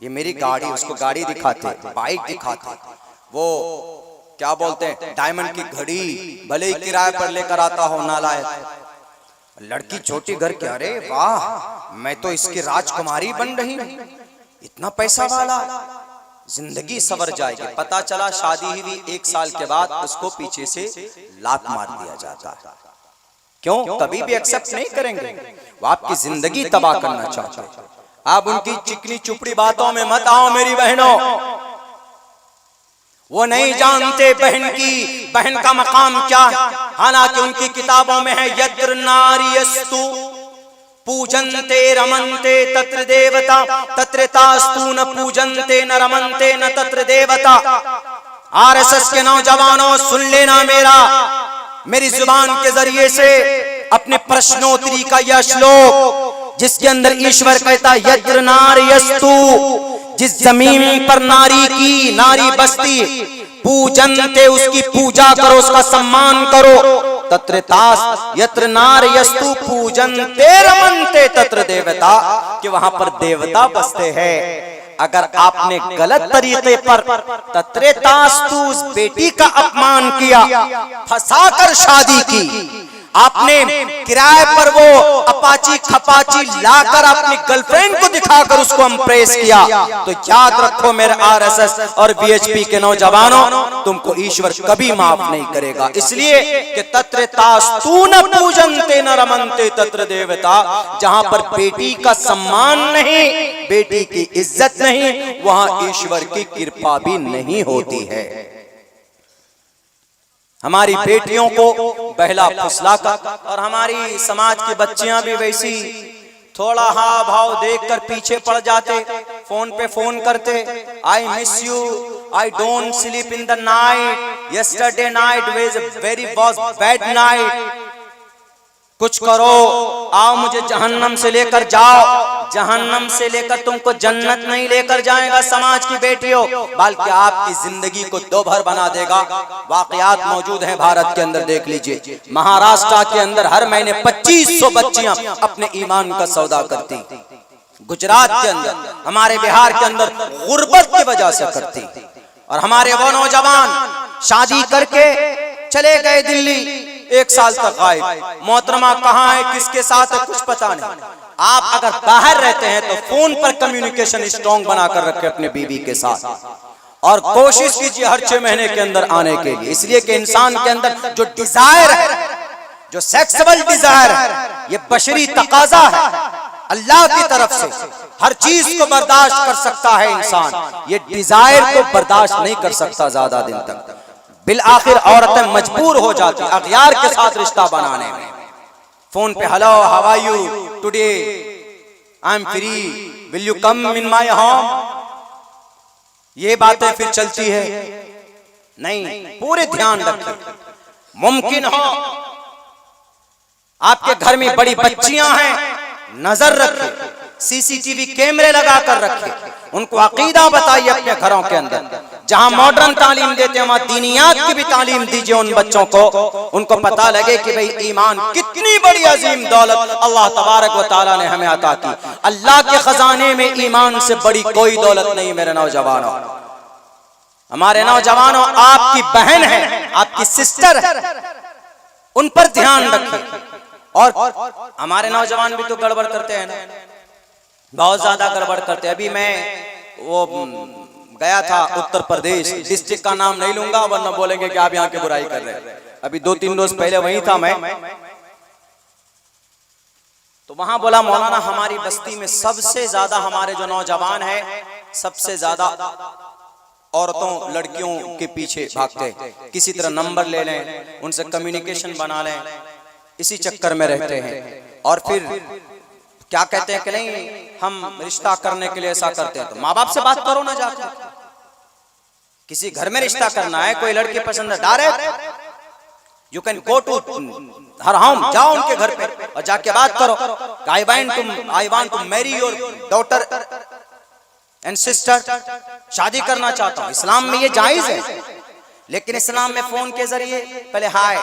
ये मेरी गाड़ी, उसको गाड़ी दिखाते, बाइक दिखाते, वो क्या बोलते हैं डायमंड की घड़ी, भले ही किराए पर लेकर आता हो नालायक, लड़की छोटी घर के, अरे वाह मैं तो इसकी राजकुमारी बन रही हूं, इतना पैसा वाला, जिंदगी सवर जाएगी। पता चला शादी हुई 1 साल के बाद उसको पीछे से लात मार दिया जाता है। क्यों? कभी भी एक्सेप्ट नहीं करेंगे, वो आपकी जिंदगी तबाह करना चाहते हैं। आप उनकी चिकनी चुपड़ी बातों में मत आओ मेरी बहनों, वो नहीं जानते बहन का मकाम क्या है। हालांकि उनकी किताबों में है यत्र नार्यस्तु पूजन्ते रमन्ते तत्र देवता तत्र तास्तु न पूजन्ते न रमन्ते न तत्र देवता। आरएसएस के नौजवानों सुन लेना, मेरी जुबान के जरिए से अपने प्रश्नोत्तरी का यह श्लोक जिसके अंदर ईश्वर कहता यत्र नार्यस्तु, जिस जमीन पर नारी बसती, पूजन्ते उसकी पूजा करो, उसका सम्मान करो, तत्र तास यत्र नार्यस्तु पूजन्ते रमन्ते तत्र देवता, कि वहां पर देवता बसते हैं। अगर आपने गलत तरीके पर तत्र तास्तु उस बेटी का अपमान किया, फंसाकर शादी की, आपने किराए पर वो अपाची खपाची लाकर अपनी गर्लफ्रेंड को दिखाकर उसको इम्प्रेस किया, तो याद रखो मेरे आरएसएस और बीएचपी के नौजवानों, तुमको ईश्वर कभी माफ नहीं करेगा। इसलिए कि तत्र तास्तु न पूजन्ते न रमन्ते तत्र देवता, जहां पर बेटी का सम्मान नहीं, बेटी की इज्जत नहीं, वहां ईश्वर की कृपा भी नहीं होती है। हमारी बेटियों को बहला फुसला कर, और हमारी समाज की बच्चियां भी वैसी, थोड़ा हाव भाव देखकर पीछे पड़ जाते, फोन पे फोन करते, I miss you, I don't sleep in the night, yesterday night was bad night, कुछ करो, आओ मुझे जहन्नम से लेकर जाओ। जहन्नम से लेकर तुमको जन्नत नहीं लेकर जाएगा समाज की बेटियों, बल्कि आपकी जिंदगी को दोभर बना देगा। वाकयात मौजूद हैं भारत के अंदर, देख लीजिए। महाराष्ट्र के अंदर हर महीने 2500 बच्चियां अपने ईमान का सौदा करती, गुजरात के अंदर, हमारे बिहार के अंदर गुर्बत की वजह से करती, और हमारे वो नौजवान शादी करके चले गए दिल्ली, 1 साल तक गायब। मोहतरमा कहाँ है, किसके साथ है, कुछ पता नहीं। आप अगर बाहर रहते हैं तो फोन पर कम्युनिकेशन स्ट्रॉन्ग बनाकर रखें अपने बीवी के साथ, और कोशिश कीजिए हर 6 महीने के अंदर आने के लिए। इसलिए कि इंसान के अंदर जो डिजायर है, जो सेक्सुअल डिजायर है, ये बशरी तकाजा है, अल्लाह की तरफ से हर चीज को बर्दाश्त कर सकता है इंसान, ये डिजायर को बर्दाश्त नहीं कर सकता ज्यादा दिन तक। बिल आखिर औरतें मजबूर हो जाती अगयार के साथ रिश्ता बनाने में। फोन पे hello how are you today, I am free, will you come in my home, ये बातें फिर चलती है। नहीं, पूरे ध्यान रखें, मुमकिन हो आपके घर में बड़ी बच्चियां हैं, नजर रखें, सीसीटीवी कैमरे लगाकर रखें, उनको अकीदा बताइए अपने घरों के अंदर। जहां मॉडर्न तालीम देते हैं वहां दीनियात की भी तालीम दीजिए उन बच्चों को, उनको पता लगे कि भाई ईमान कितनी बड़ी अजीम दौलत अल्लाह तबारक व तआला ने हमें अता की। अल्लाह के खजाने में ईमान से बड़ी कोई दौलत नहीं। मेरे नौजवानों, हमारे नौजवानों, आपकी बहन है, आपकी सिस्टर है, उन पर ध्यान रखें। और हमारे नौजवान भी तो गड़बड़ करते हैं ना, बहुत ज्यादा गड़बड़ करते हैं। अभी मैं वो गया था उत्तर प्रदेश, डिस्ट्रिक्ट का नाम नहीं लूंगा वरना बोलेंगे कि आप यहाँ की बुराई कर रहे हैं। अभी 2-3 रोज पहले वहीं था मैं, तो वहां बोला मौलाना हमारी बस्ती में सबसे ज्यादा हमारे जो नौजवान हैं, सबसे ज्यादा औरतों लड़कियों के पीछे भागते हैं, किसी तरह नंबर ले लें, उनसे कम्युनिकेशन बना लें, इसी चक्कर में रहते हैं। और फिर क्या कहते हैं कि नहीं हम रिश्ता करने के लिए ऐसा करते हैं, तो माँ बाप से बात करो ना जाकर। किसी घर में रिश्ता करना है, कोई लड़की पसंद है, direct you can go to her home, जाओ उनके घर पे और जाके बात करो। I want to marry your daughter and sister, शादी करना चाहता हूं। इस्लाम में ये जायज है। लेकिन इस्लाम में फोन के जरिए पहले हाय,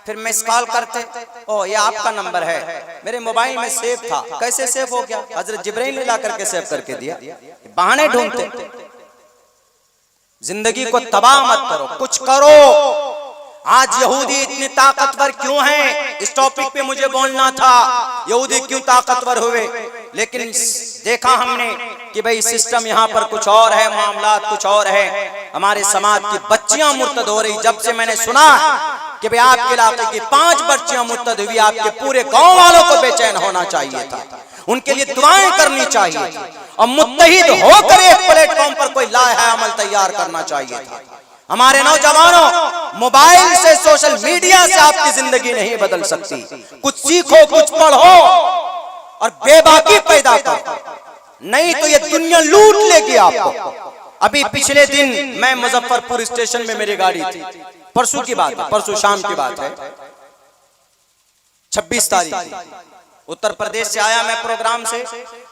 फिर मिस कॉल करते, ओ ये आपका नंबर है, मेरे मोबाइल में सेव था, कैसे सेव हो गया? हजरत जिब्राइल ने ला करके सेव करके दिया। बहाने ढूंढते। जिंदगी को तबाह मत करो, कुछ करो। आज यहूदी इतने ताकतवर क्यों हैं? इस टॉपिक पे मुझे बोलना था, यहूदी क्यों ताकतवर हुए। लेकिन देखा हमने कि भाई सिस्टम यहाँ पर कुछ और है, मामलात कुछ और है। हमारे समाज की बच्चियां मुर्तद हो रही। जब से मैंने सुना कि भाई आपके इलाके की 5 बच्चियां मुर्तद हुई, आपके पूरे गांव वालों को बेचैन होना चाहिए था, उनके लिए दुआएं करनी चाहिए थी, और मुत्तहिद होकर एक प्लेटफॉर्म पर कोई लाया अमल तैयार करना चाहिए था। हमारे नौजवानों, मोबाइल से, सोशल मीडिया से आपकी जिंदगी नहीं बदल सकती। कुछ सीखो, कुछ पढ़ो और बेबाकी पैदा करो, नहीं तो ये दुनिया लूट लेगी आपको। अभी पिछले दिन मैं मुजफ्फरपुर स्टेशन में मेरी गाड़ी थी, परसों की बात है, परसों शाम की बात है, 26 तारीख, उत्तर प्रदेश से आया मैं प्रोग्राम से।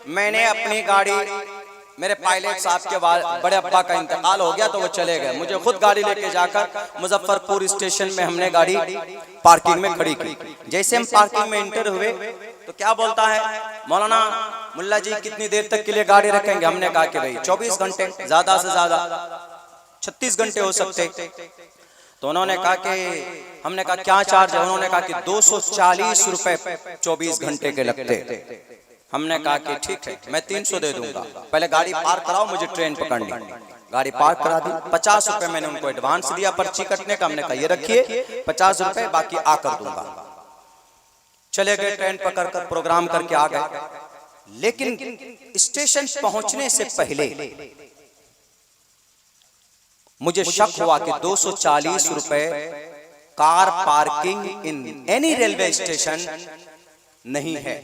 मैंने अपनी गाड़ी, मेरे पायलट साहब के बड़े अब्बा का इंतकाल हो गया तो वो चले गए, मुझे खुद गाड़ी लेके जाकर मुजफ्फरपुर स्टेशन में हमने गाड़ी पार्किंग में खड़ी की। जैसे हम पार्किंग में एंटर हुए तो क्या बोलता है, मौलाना मुल्ला जी कितनी देर तक के लिए गाड़ी रखेंगे? हमने कहा कि भाई 24 घंटे, ज्यादा से ज्यादा 36 घंटे हो सकते। तो उन्होंने कहा कि, हमने कहा क्या चार्ज है? उन्होंने कहा कि 240 रुपए 24 घंटे के लगते। हमने कहा कि ठीक है, मैं 300 दे दूंगा, पहले गाड़ी पार्क कराओ, मुझे ट्रेन पकड़नी। गाड़ी पार्क करा दी, 50 रुपए मैंने उनको एडवांस दिया पर्ची कटने का। हमने कहा ये रखिए 50 रुपए, बाकी आकर दूंगा। चले गए, ट्रेन पकड़कर प्रोग्राम करके आ गए। लेकिन स्टेशन पहुंचने से पहले मुझे शक हुआ कि 240 रुपए car parking in any railway station नहीं है।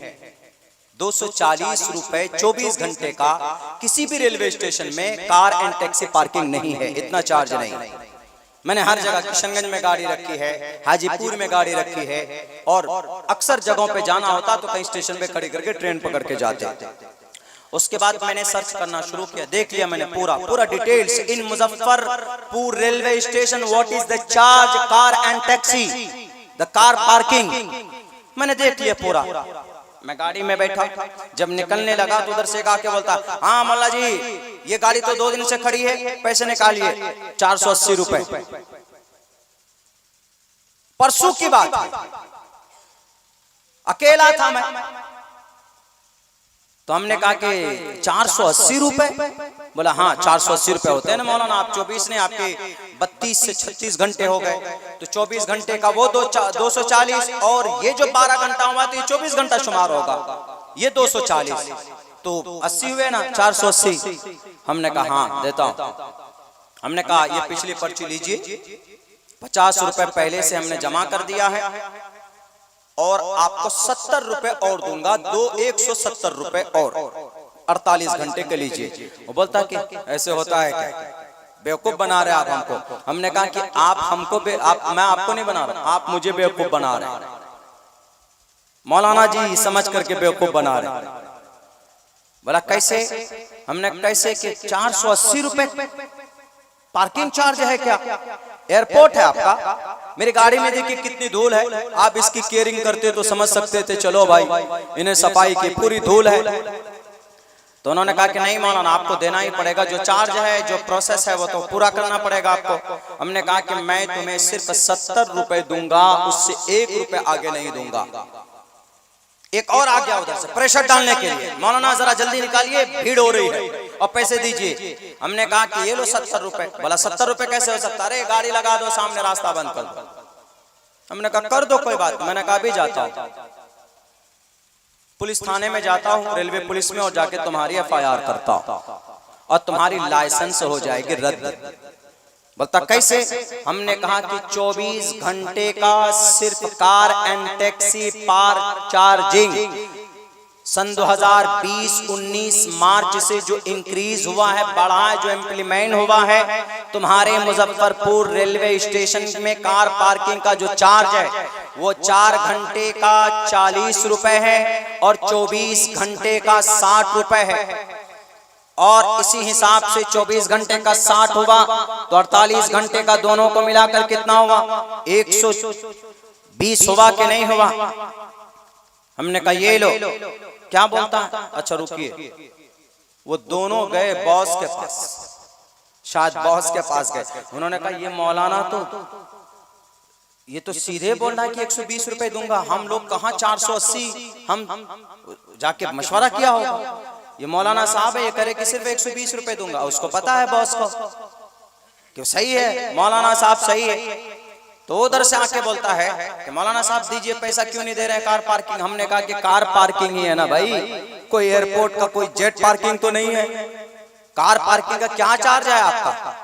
240 रुपए 24 घंटे का किसी भी रेलवे स्टेशन में कार एंड टैक्सी पार्किंग नहीं है, इतना चार्ज नहीं। मैंने हर जगह, किशनगंज में गाड़ी रखी है, हाजीपुर में गाड़ी रखी है, और अक्सर जगहों पे जाना होता तो कहीं स्टेशन पे खड़ी करके ट्रेन पकड़ के जाते। उसके बाद मैंने सर्च करना शुरू किया, देख लिया मैंने पूरा details in Muzaffarpur railway station, what is the charge car and taxi, the car parking. मैंने देख लिया पूरा। मैं गाड़ी में बैठा, जब निकलने लगा तो उधर से आके बोलता, हाँ मल्ला जी ये गाड़ी तो 2 दिन से खड़ी है, पैसे निकालिए। 480 रुपए। परसों की बात है, अकेला था मैं। तो हमने कहा कि 480 रुपए? बोला हाँ 480 रुपए होते हैं ना मौलाना, आप 24 ने, आपके 32 से 36 घंटे हो गए, तो 24 घंटे का वो 240, और ये जो 12 घंटा हुआ तो ये 24 घंटा शुमार होगा, ये 240, तो 80 हुए ना, 480। हमने कहा हाँ देता हूं। हमने कहा ये पिछली पर्ची लीजिए, 50 रुपए पहले से हमने जमा कर दिया है, और आपको 70 रुपए और दूंगा, 170 रुपए और 48 घंटे के लीजिए। वो बोलता कि ऐसे होता है क्या, बेवकूफ बना रहे आप हमको। हमने कहा कि आप हमको मैं आपको नहीं बना रहा, आप मुझे बेवकूफ बना रहे हैं मौलाना जी, समझ करके बेवकूफ बना रहे हैं। बोला कैसे? हमने कैसे कि 480 रुपए पार्किंग चार्ज है क्या? एयरपोर्ट है आपका, मेरी गाड़ी में देखिए कितनी धूल है, आप इसकी केयरिंग करते तो समझ सकते थे, चलो भाई इन्हें सफाई की, पूरी धूल है। तो उन्होंने कहा कि नहीं मौलाना आपको देना ही पड़ेगा, जो चार्ज है, जो प्रोसेस है वो तो पूरा करना पड़ेगा आपको। हमने कहा कि मैं तुम्हें सिर्फ 70 रुपए दूंगा, उससे 1 रुपए आगे नहीं दूंगा। एक और आ गया उधर से प्रेशर डालने के लिए, मौलाना जरा जल्दी निकालिए, भीड़ हो रही है और पैसे दीजिए। हमने कहा कि ये लो 70 रुपए। बोला 70 रुपए कैसे हो सकता? अरे गाड़ी लगा दो सामने, रास्ता बंद कर दो। हमने कहा कर दो कोई बात। मैंने कहा भी जाता हूं पुलिस थाने में, जाता हूं रेलवे पुलिस में, और जाके तुम्हारी FIR करता हूं और तुम्हारी लाइसेंस हो जाएगी रद्द। बोलता कैसे? हमने कहा कि 24 घंटे का सिर्फ car and taxi park charging सन 2020-19 मार्च से जो इंक्रीज हुआ है, बढ़ा है, जो इम्प्लीमेंट हुआ है, तुम्हारे मुजफ्फरपुर रेलवे स्टेशन में कार पार्किंग का जो चार्ज है वो 4 घंटे का 40 रुपए है और 24 घंटे का 60 रुपए है। और इसी हिसाब से 24 घंटे का 60 हुआ तो 48 घंटे का दोनों को मिलाकर कितना हुआ? 120 हुआ कि नहीं हुआ? हमने कहा ये लो, क्या बोलता है? अच्छा रुकिए, वो दोनों गए बॉस के पास, शायद बॉस के पास गए। उन्होंने कहा ये मौलाना तो सीधे बोल रहा है कि 120 रुपए दूंगा, हम लोग कहाँ 480, हम जाके मशवरा किया होगा। ये मौलाना साहब है, ये करे कि सिर्फ 120 रुपए दूंगा। उसको पता है बॉस को कि सही है, मौलाना साहब सही है, तो उधर से आके बोलता है कि मौलाना साहब दीजिए, पैसा क्यों नहीं दे रहे कार पार्किंग? हमने कहा कि कार पार्किंग ही है ना भाई, कोई एयरपोर्ट का कोई जेट पार्किंग तो नहीं है। कार पार्किंग का क्या चार्ज है आपका?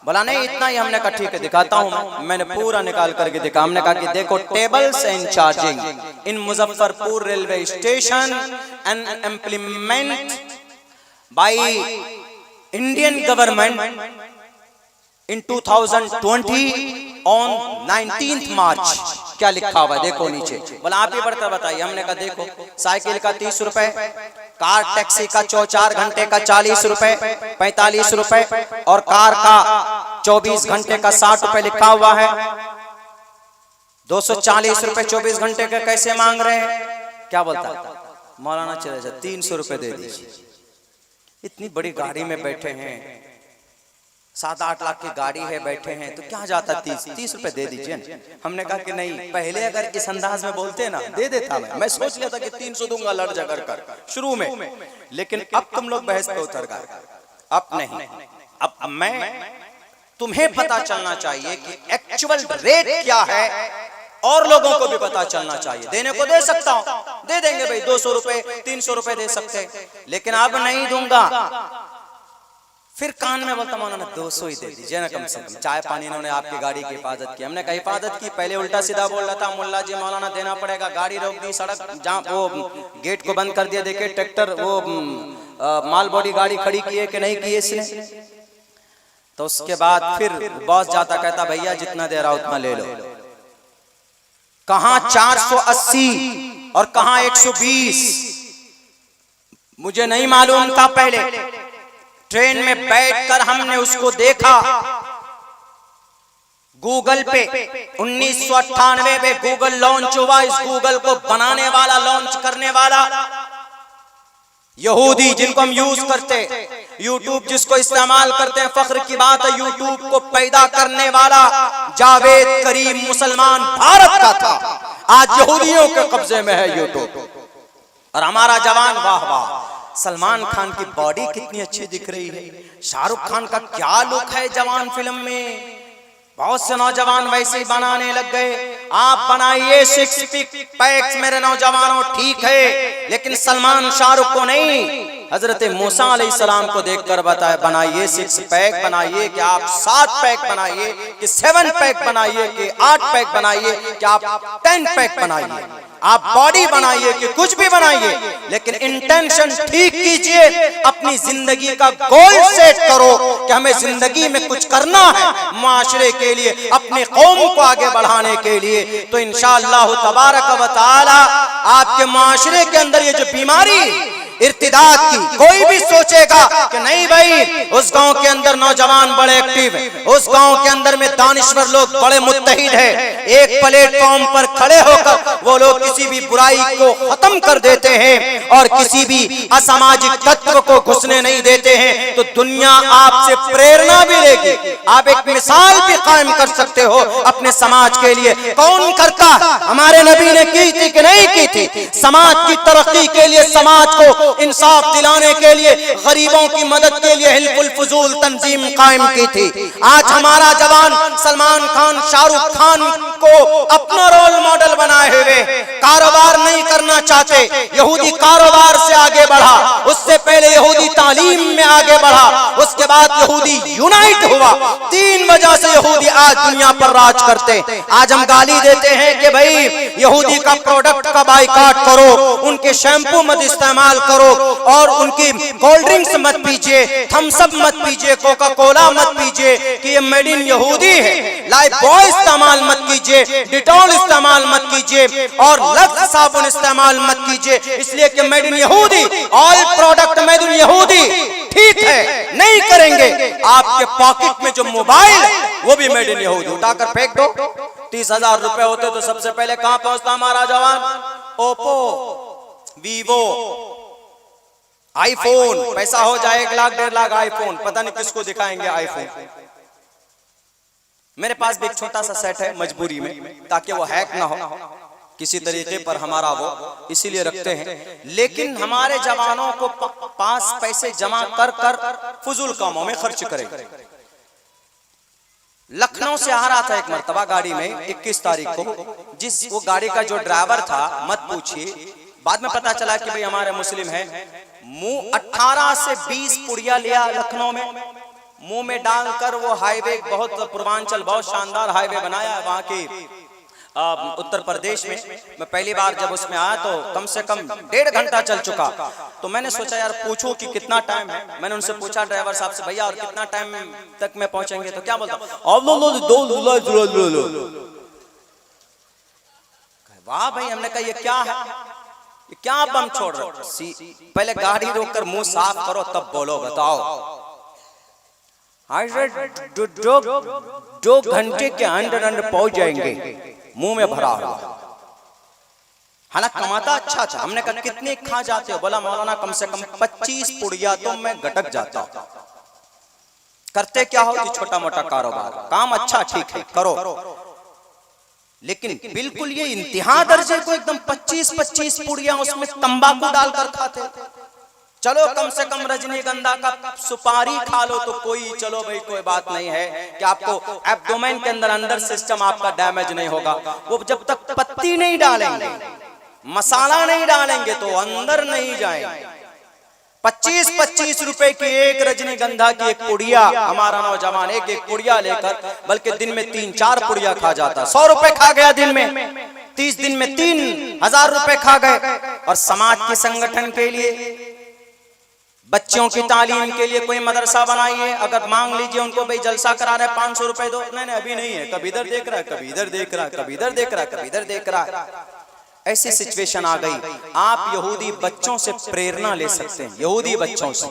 बोला नहीं इतना ही। हमने कहा ठीक है दिखाता हूँ। मैंने पूरा निकाल करके दिखा। हमने कहा कि देखो, tables and charging in Muzaffarpur railway station and implement by Indian government in 2020 on 19 मार्च। क्या लिखा हुआ है देखो नीचे। बोला आप ही बढ़ता बताइए। हमने कहा देखो, साइकिल का 30 रुपए, कार टैक्सी का 4 घंटे का 40 रुपए 45 रुपए, और कार का 24 घंटे का 60 रुपए लिखा हुआ है। 240 रुपए 24 घंटे का कैसे मांग रहे हैं? क्या बोलता है मौलाना? चले जा 300 रुपए दे दीजिए। इतनी बड़ी गाड़ी में बैठे हैं, 7-8 लाख की गाड़ी है, बैठे हैं, तो क्या जाता 30 रुपए दे दीजिए। हमने कहा कि नहीं, पहले अगर इस अंदाज में बोलते ना दे देता मैं सोच लिया था कि 300 दूंगा लड़ झगड़ कर शुरू में, लेकिन अब तुम लोग बहस पे उतर गए। अब नहीं, अब मैं तुम्हें पता चलना चाहिए कि एक्चुअल रेट क्या है, और लोगों को भी पता चलना चाहिए। देने को दे सकता हूं, दे देंगे भाई, 200 रुपए 300 रुपए दे सकते, लेकिन अब नहीं दूंगा। फिर कान में बोलता मौलाना 200 ही दे दीजिए ना कम से कम, चाय पानी इन्होंने आपकी गाड़ी की हिफाजत की। हमने कहा हिफाजत की? पहले उल्टा सीधा बोल रहा था, मुल्ला जी मौलाना देना पड़ेगा, गाड़ी रोक दी, सड़क जहाँ वो गेट को बंद कर दिया। देखे ट्रैक्टर वो माल बॉडी गाड़ी खड़ी की है कि नहीं की है इसने। तो उसके बाद फिर बॉस जाता, कहता भैया जितना दे रहा उतना ले लो। कहाँ 480 और कहाँ 120 मुझे नहीं मालूम था। पहले ट्रेन में बैठकर हमने उसको देखा। गूगल पे 1998 में गूगल लॉन्च हुआ। इस गूगल को बनाने वाला, लॉन्च करने वाला यहूदी, जिनको हम यूज करते, यूट्यूब जिसको इस्तेमाल करते हैं, फख्र की बात है, यूट्यूब को पैदा करने वाला जावेद करीम मुसलमान भारत का था। आज यहूदियों के कब्जे में है यूट्यूब। और हमारा जवान, वाह वाह, सलमान खान की बॉडी कितनी अच्छी दिख रही है, शाहरुख खान का क्या लुक है जवान फिल्म में। बहुत से नौजवान वैसे ही बनाने लग गए। आप बनाइए 6 पैक्स मेरे नौजवानों, ठीक है, लेकिन सलमान शाहरुख को नहीं। हजरत मूसा अलैहिस्सलाम को देखकर बताया बनाइए 6 पैक बनाइए, कि आप 7 पैक बनाइए, कि 7 पैक बनाइए, कि 8 पैक बनाइए, कि आप 10 पैक बनाइए। आप बॉडी बनाइए कि कुछ भी बनाइए, लेकिन इंटेंशन ठीक कीजिए। अपनी जिंदगी का गोल सेट करो कि हमें जिंदगी में कुछ करना है माशरे के लिए, अपने कौम को आगे बढ़ाने के लिए। तो इंशाअल्लाह तबारक व तआला आपके माशरे के अंदर ये जो बीमारी इर्तिदाद की, कोई भी सोचेगा कि नहीं भाई उस गांव के अंदर नौजवान बड़े एक्टिव है, उस गांव के अंदर में दानिश्वर लोग बड़े मुत्तहिद है, एक प्लेटफॉर्म पर खड़े होकर वो लोग किसी भी बुराई को खत्म कर देते हैं और किसी भी असामाजिक तत्व को घुसने नहीं देते हैं, तो दुनिया आपसे प्रेरणा भी लेगी। आप एक मिसाल भी कायम कर सकते हो अपने समाज के लिए। कौन करता? हमारे नबी ने की थी कि नहीं की थी? समाज की तरक्की के लिए, समाज को इंसाफ दिलाने के लिए, गरीबों की मदद के लिए हिल्फुल फुजूल तंजीम कायम की थी। आज हमारा जवान सलमान खान, शाहरुख खान को अपना रोल मॉडल बनाए हुए कारोबार नहीं करना चाहते। यहूदी कारोबार से आगे बढ़ा, उससे पहले यहूदी तालीम में आगे बढ़ा, उसके बाद यहूदी यूनाइट हुआ। 3 वजह से यहूदी आज दुनिया पर राज करते। आज हम गाली देते हैं कि भाई यहूदी का प्रोडक्ट का बाइकाट करो, उनके शैम्पू मत इस्तेमाल करो, और उनकी कोल्ड ड्रिंक्स मत पीजिए, थम्स अप मत पीजिए, कोका कोला मत पीजिए कि ये मेड इन यहूदी है। लाइफ बॉय इस्तेमाल मत कीजिए, डिटॉल इस्तेमाल मत कीजिए, और लक्स साबुन इस्तेमाल मत कीजिए, इसलिए कि मेड इन यहूदी, ऑल प्रोडक्ट मेड इन यहूदी। ठीक नहीं करेंगे, आपके पॉकेट में जो मोबाइल वो भी मेड इन यहूदी, उठाकर फेंक दो। 30,000 रुपए होते तो सबसे पहले कहां पहुंचता हमारा जवान? Oppo, Vivo, iPhone. पैसा हो जाए 1 लाख 1.5 लाख आईफोन, पता नहीं किसको दिखाएंगे आईफोन। मेरे पास भी एक छोटा सा सेट है मजबूरी में, ताकि वो हैक ना हो किसी तरीके पर हमारा, वो इसीलिए रखते हैं। लेकिन हमारे जवानों को पास पैसे जमा कर कर फजूल कामों में खर्च करेंगे। लखनऊ से आ रहा था एक मर्तबा गाड़ी में 21 तारीख को, वो गाड़ी का जो ड्राइवर था मत पूछिए, बाद में पता चला कि भाई हमारे मुस्लिम है। मुंह 18 से 20 पुड़िया लिया लखनऊ में, मुंह में डालकर वो हाईवे, बहुत पूर्वांचल बहुत शानदार हाईवे बनाया है वहां के उत्तर प्रदेश में। मैं पहली बार जब उसमें आया तो कम से कम 1.5 घंटा चल चुका। तो मैंने सोचा यार पूछूं कि कितना टाइम है। मैंने उनसे पूछा ड्राइवर साहब से, भैया और कितना टाइम तक में पहुंचेंगे? तो क्या बोलता, वाह भाई। हमने कहा ये क्या है, ये क्या बम छोड़ रहे हो? पहले गाड़ी रोककर मुंह साफ करो तब बोलो, बताओ। 2 घंटे के अंदर पहुंच जाएंगे, मुंह में भरा हुआ। हालांकि कमाता अच्छा था। हमने कहा कितने खा जाते हो? बोला मौलाना कम से कम 25 पुड़िया तो मैं गटक जाता हूं। करते क्या हो? कि छोटा मोटा कारोबार, काम अच्छा ठीक है करो, लेकिन बिल्कुल ये इंतहा दर्जे को एकदम 25 पुड़िया उसमें तंबाकू डालकर खाते। चलो कम से कम रजनीगंधा का सुपारी खा लो तो कोई, चलो भाई कोई बात नहीं है कि आपको एब्डोमेन के अंदर सिस्टम आपका डैमेज नहीं होगा। वो जब तक पत्ती नहीं डालेंगे, मसाला नहीं डालेंगे तो अंदर नहीं जाएंगे। 25 रुपए की एक रजनीगंधा की एक पुड़िया, हमारा नौजवान एक पुड़िया लेकर बल्कि दिन में 3-4 पुड़िया खा जाता। 100 रुपए खा गया दिन में, 30 दिन में 3,000 रुपए खा गए। और समाज के संगठन के लिए, बच्चों की तालीम के लिए कोई मदरसा बनाइए। अगर मांग लीजिए उनको, भाई जलसा करा रहे 500 रुपए दो, नहीं अभी नहीं है, कभी इधर देख रहा है, कभी इधर देख रहा है, कभी इधर देख रहा है, कभी इधर देख रहा है। ऐसी सिचुएशन आ गई। आप यहूदी बच्चों से प्रेरणा ले सकते हैं, यहूदी बच्चों से।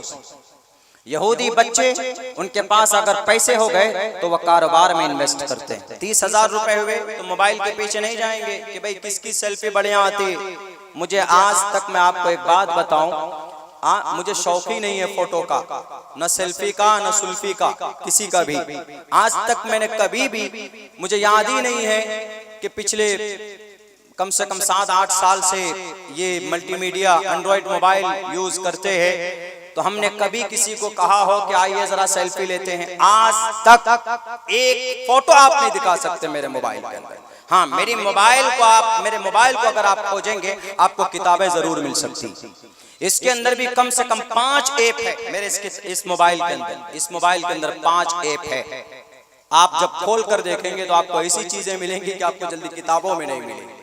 यहूदी बच्चे, उनके पास अगर पैसे हो गए तो वह कारोबार में इन्वेस्ट करते हैं। 30,000 रुपए हुए तो मोबाइल के पीछे नहीं जाएंगे कि भाई किसकी सेल्फी बढ़िया आती। मुझे आज तक, मैं आपको एक बात बताऊं, मुझे शौक ही नहीं है फोटो का, न सेल्फी का न सुल्फी का, किसी का भी। आज तक मैंने कभी भी, मुझे याद ही नहीं है कि पिछले कम से कम 7-8 साल से ये मल्टीमीडिया एंड्रॉइड मोबाइल यूज करते हैं, तो हमने कभी किसी को कहा हो कि आइए जरा सेल्फी लेते हैं। आज तक एक फोटो आप नहीं दिखा सकते मेरे मोबाइल के अंदर। हाँ, मेरे मोबाइल को अगर आप खोजेंगे आपको किताबें जरूर मिल सकती। इसके अंदर भी कम से कम 5 ऐप है मेरे इस मोबाइल के अंदर। इस मोबाइल के अंदर 5 ऐप है। आप जब खोल कर देखेंगे तो आपको ऐसी चीजें मिलेंगी कि आपको जल्दी किताबों में नहीं मिलेंगी।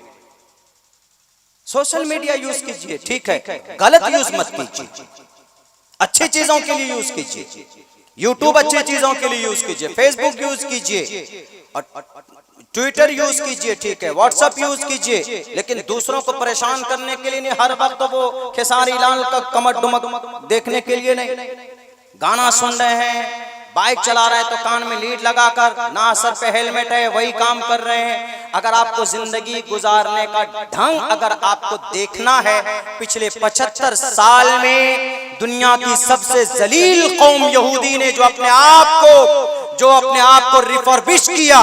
सोशल मीडिया यूज कीजिए, ठीक है, गलत यूज मत कीजिए, अच्छी चीजों के लिए यूज कीजिए। यूट्यूब अच्छी चीजों के लिए यूज कीजिए, फेसबुक यूज कीजिए, ट्विटर यूज कीजिए, ठीक है, व्हाट्सएप यूज कीजिए, लेकिन दूसरों को परेशान करने के लिए नहीं। हर वक्त तो वो खेसारी लाल का कमर डुमक देखने के लिए नहीं। गाना सुन रहे हैं, बाइक चला रहे हैं तो कान में लीड लगाकर, ना सर पे हेलमेट है, वही काम कर रहे हैं। अगर आपको जिंदगी गुजारने का ढंग अगर आपको देखना है, पिछले 75 साल में दुनिया की सबसे जलील कौम यहूदी ने जो अपने आप को रिफर्बिश किया,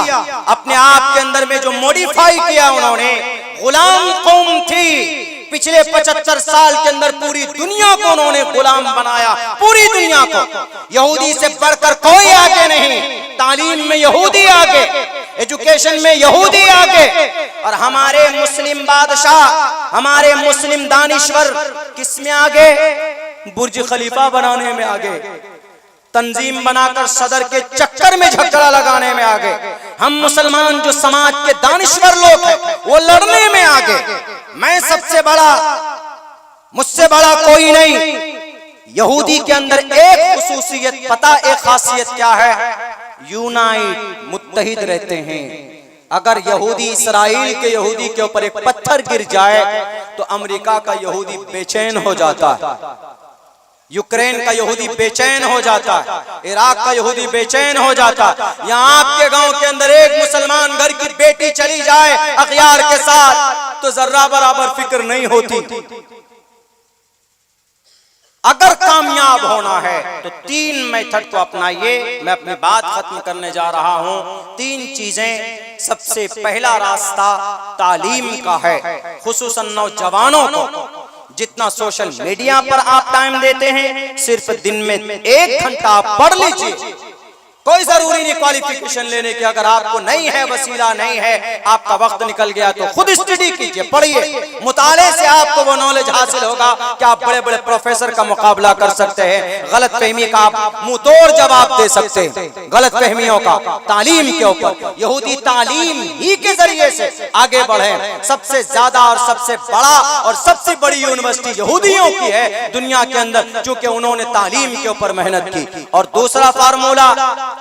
अपने आप के अंदर में जो मॉडिफाई किया, उन्होंने गुलाम कौम थी। पिछले 75 साल के अंदर पूरी दुनिया को उन्होंने गुलाम बनाया, पूरी दुनिया को। यहूदी से बढ़कर कोई आगे नहीं। तालीम में यहूदी आगे, एजुकेशन में यहूदी आगे। और हमारे मुस्लिम बादशाह, हमारे मुस्लिम दानिश्वर किस में आगे? बुर्ज खलीफा बनाने में आगे, तंजीम बनाकर सदर के चक्कर में झगड़ा लगाने में आगे। हम मुसलमान जो समाज के दानिश्वर लोग हैं वो लड़ने में आगे। मैं सबसे बड़ा, मुझसे बड़ा कोई नहीं। यहूदी के अंदर एक खुसूसियत पता, एक खासियत क्या है? यूनाइट, मुत्तहिद रहते हैं। अगर यहूदी, इसराइल के यहूदी के ऊपर एक पत्थर गिर जाए तो अमेरिका का यहूदी बेचैन हो जाता है। यूक्रेन का यहूदी बेचैन हो जाता है, इराक का यहूदी बेचैन हो जाता है। यहाँ आपके गांव के अंदर एक मुसलमान घर की बेटी चली जाए अखियार के साथ तो जर्रा बराबर फिक्र नहीं होती। अगर कामयाब होना है तो 3 मेथड को अपनाइए। मैं अपनी बात खत्म करने जा रहा हूं। 3 चीजें। सबसे पहला रास्ता तालीम का है, खुसूसन नौजवानों को। जितना सोशल मीडिया पर आप टाइम देते हैं, सिर्फ दिन में 1 घंटा आप पढ़ लीजिए। कोई जरूरी नहीं क्वालिफिकेशन लेने की। अगर आपको नहीं है, वसीला नहीं है, आपका वक्त निकल गया तो खुद स्टडी कीजिए, पढ़िए। मुताले से आपको वो नॉलेज हासिल होगा कि आप बड़े बड़े प्रोफेसर का मुकाबला कर सकते हैं। गलत फहमी का आप मुंह तोड़ जवाब दे सकते हैं, गलत फहमियों का तालीम के ऊपर। यहूदी तालीम ही के जरिए से आगे बढ़े। सबसे ज्यादा और सबसे बड़ा और सबसे बड़ी यूनिवर्सिटी यहूदियों की है दुनिया के अंदर, क्योंकि उन्होंने तालीम के ऊपर मेहनत की। और दूसरा फार्मूला,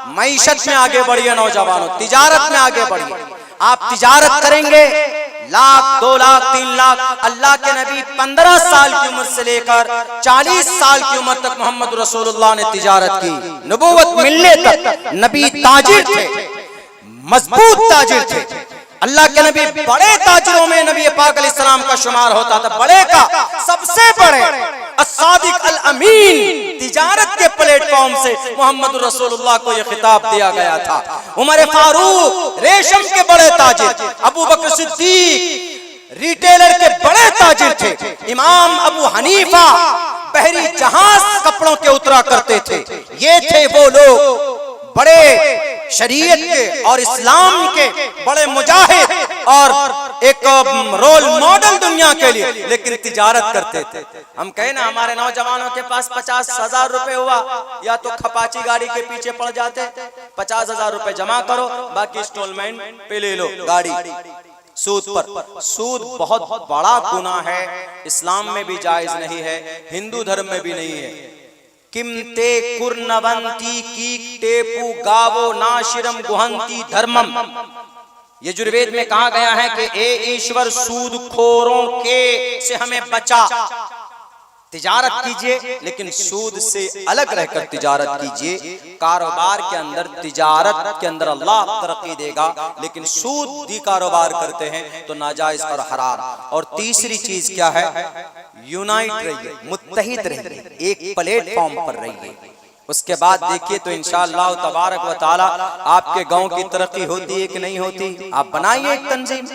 मईशत में आगे बढ़िए नौजवानों, तिजारत में आगे बढ़िए। आप तिजारत करेंगे, 1 लाख 2 लाख 3 लाख। अल्लाह के नबी 15 साल की उम्र से लेकर 40 साल की उम्र तक मोहम्मद रसूलुल्लाह ने तिजारत की। नबूवत मिलने तक नबी ताजिर थे, मजबूत ताजिर थे। अल्लाह के नबी बड़े ताजिरों में नबी पाक अलैहिस्सलाम का शुमार होता था। बड़े का सबसे बड़े अस्सादिक अल अमीन। तिजारत के प्लेटफॉर्म से मोहम्मद रसूलुल्लाह को यह खिताब दिया गया था। उमर फारूक रेशम के बड़े ताजिर, अबू बकर सिद्दीक रिटेलर के बड़े ताजिर थे। इमाम अबू हनीफा बहरी जहाज कपड़ों के उतरा करते थे। ये थे वो लोग बड़े शरीयत के और इस्लाम के बड़े मुजाहिद और एक रोल मॉडल दुनिया के लिए, लेकिन तिजारत करते थे। हम कहे ना हमारे नौजवानों के पास 50,000 रुपए हुआ, या तो खपाची गाड़ी के पीछे पड़ जाते, 50,000 रुपए जमा करो, बाकी इंस्टॉलमेंट पे ले लो गाड़ी। सूद पर, सूद बहुत बड़ा गुनाह है, इस्लाम में भी जायज नहीं है, हिंदू धर्म में भी नहीं है। किमते कुर्नवंती की टेपू गावो नाशिरम गुहंती धर्मम। ये यजुर्वेद में कहा गया है कि ए ईश्वर सूदखोरों के से हमें बचा। तिजारत कीजिए लेकिन सूद से अलग रहकर तिजारत कीजिए। कारोबार के अंदर, तिजारत के अंदर अल्लाह तरक्की देगा, लेकिन सूदी कारोबार करते हैं तो नाजायज और हराम। और तीसरी चीज क्या है? यूनाइट रहिए, मुत्तहिद रहिए, एक प्लेटफॉर्म पर रहिए। उसके बाद देखिए तो इंशाअल्लाह तबारक व तआला आपके गांव की तरक्की होती है कि नहीं होती। आप बनाइए एक तंजीम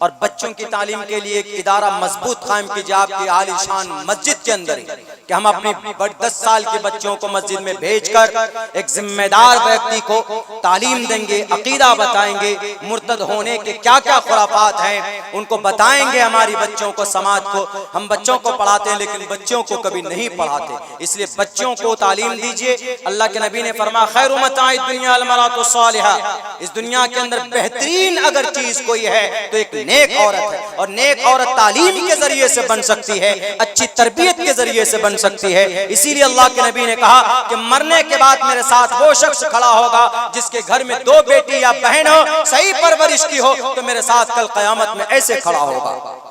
और बच्चों की तालीम के लिए एक इदारा मजबूत कायम कीजिए आपकी आलीशान मस्जिद के अंदर, कि हम अपनी 10 साल के बच्चों को मस्जिद में भेजकर एक जिम्मेदार व्यक्ति को तालीम देंगे, अकीदा बताएंगे, मुर्तद होने के क्या क्या खुराफात हैं उनको बताएंगे हमारी बच्चों को, समाज को। हम बच्चों को पढ़ाते हैं लेकिन बच्चों को कभी नहीं पढ़ाते, इसलिए बच्चों को तालीम दीजिए। अल्लाह के नबी ने फरमाया खैरु मताई दुनिया अल मरातु सालिहा। इस दुनिया के अंदर बेहतरीन अगर चीज कोई है तो एक नेक औरत है, और नेक औरत तालीम के जरिए से बन सकती है, अच्छी तरबियत के जरिए से बन सकती है। इसीलिए अल्लाह के नबी ने कहा कि मरने के बाद मेरे साथ वो शख्स खड़ा होगा जिसके घर में 2 बेटी या बहन हो, सही परवरिश की हो, तो मेरे साथ कल कयामत में ऐसे खड़ा होगा।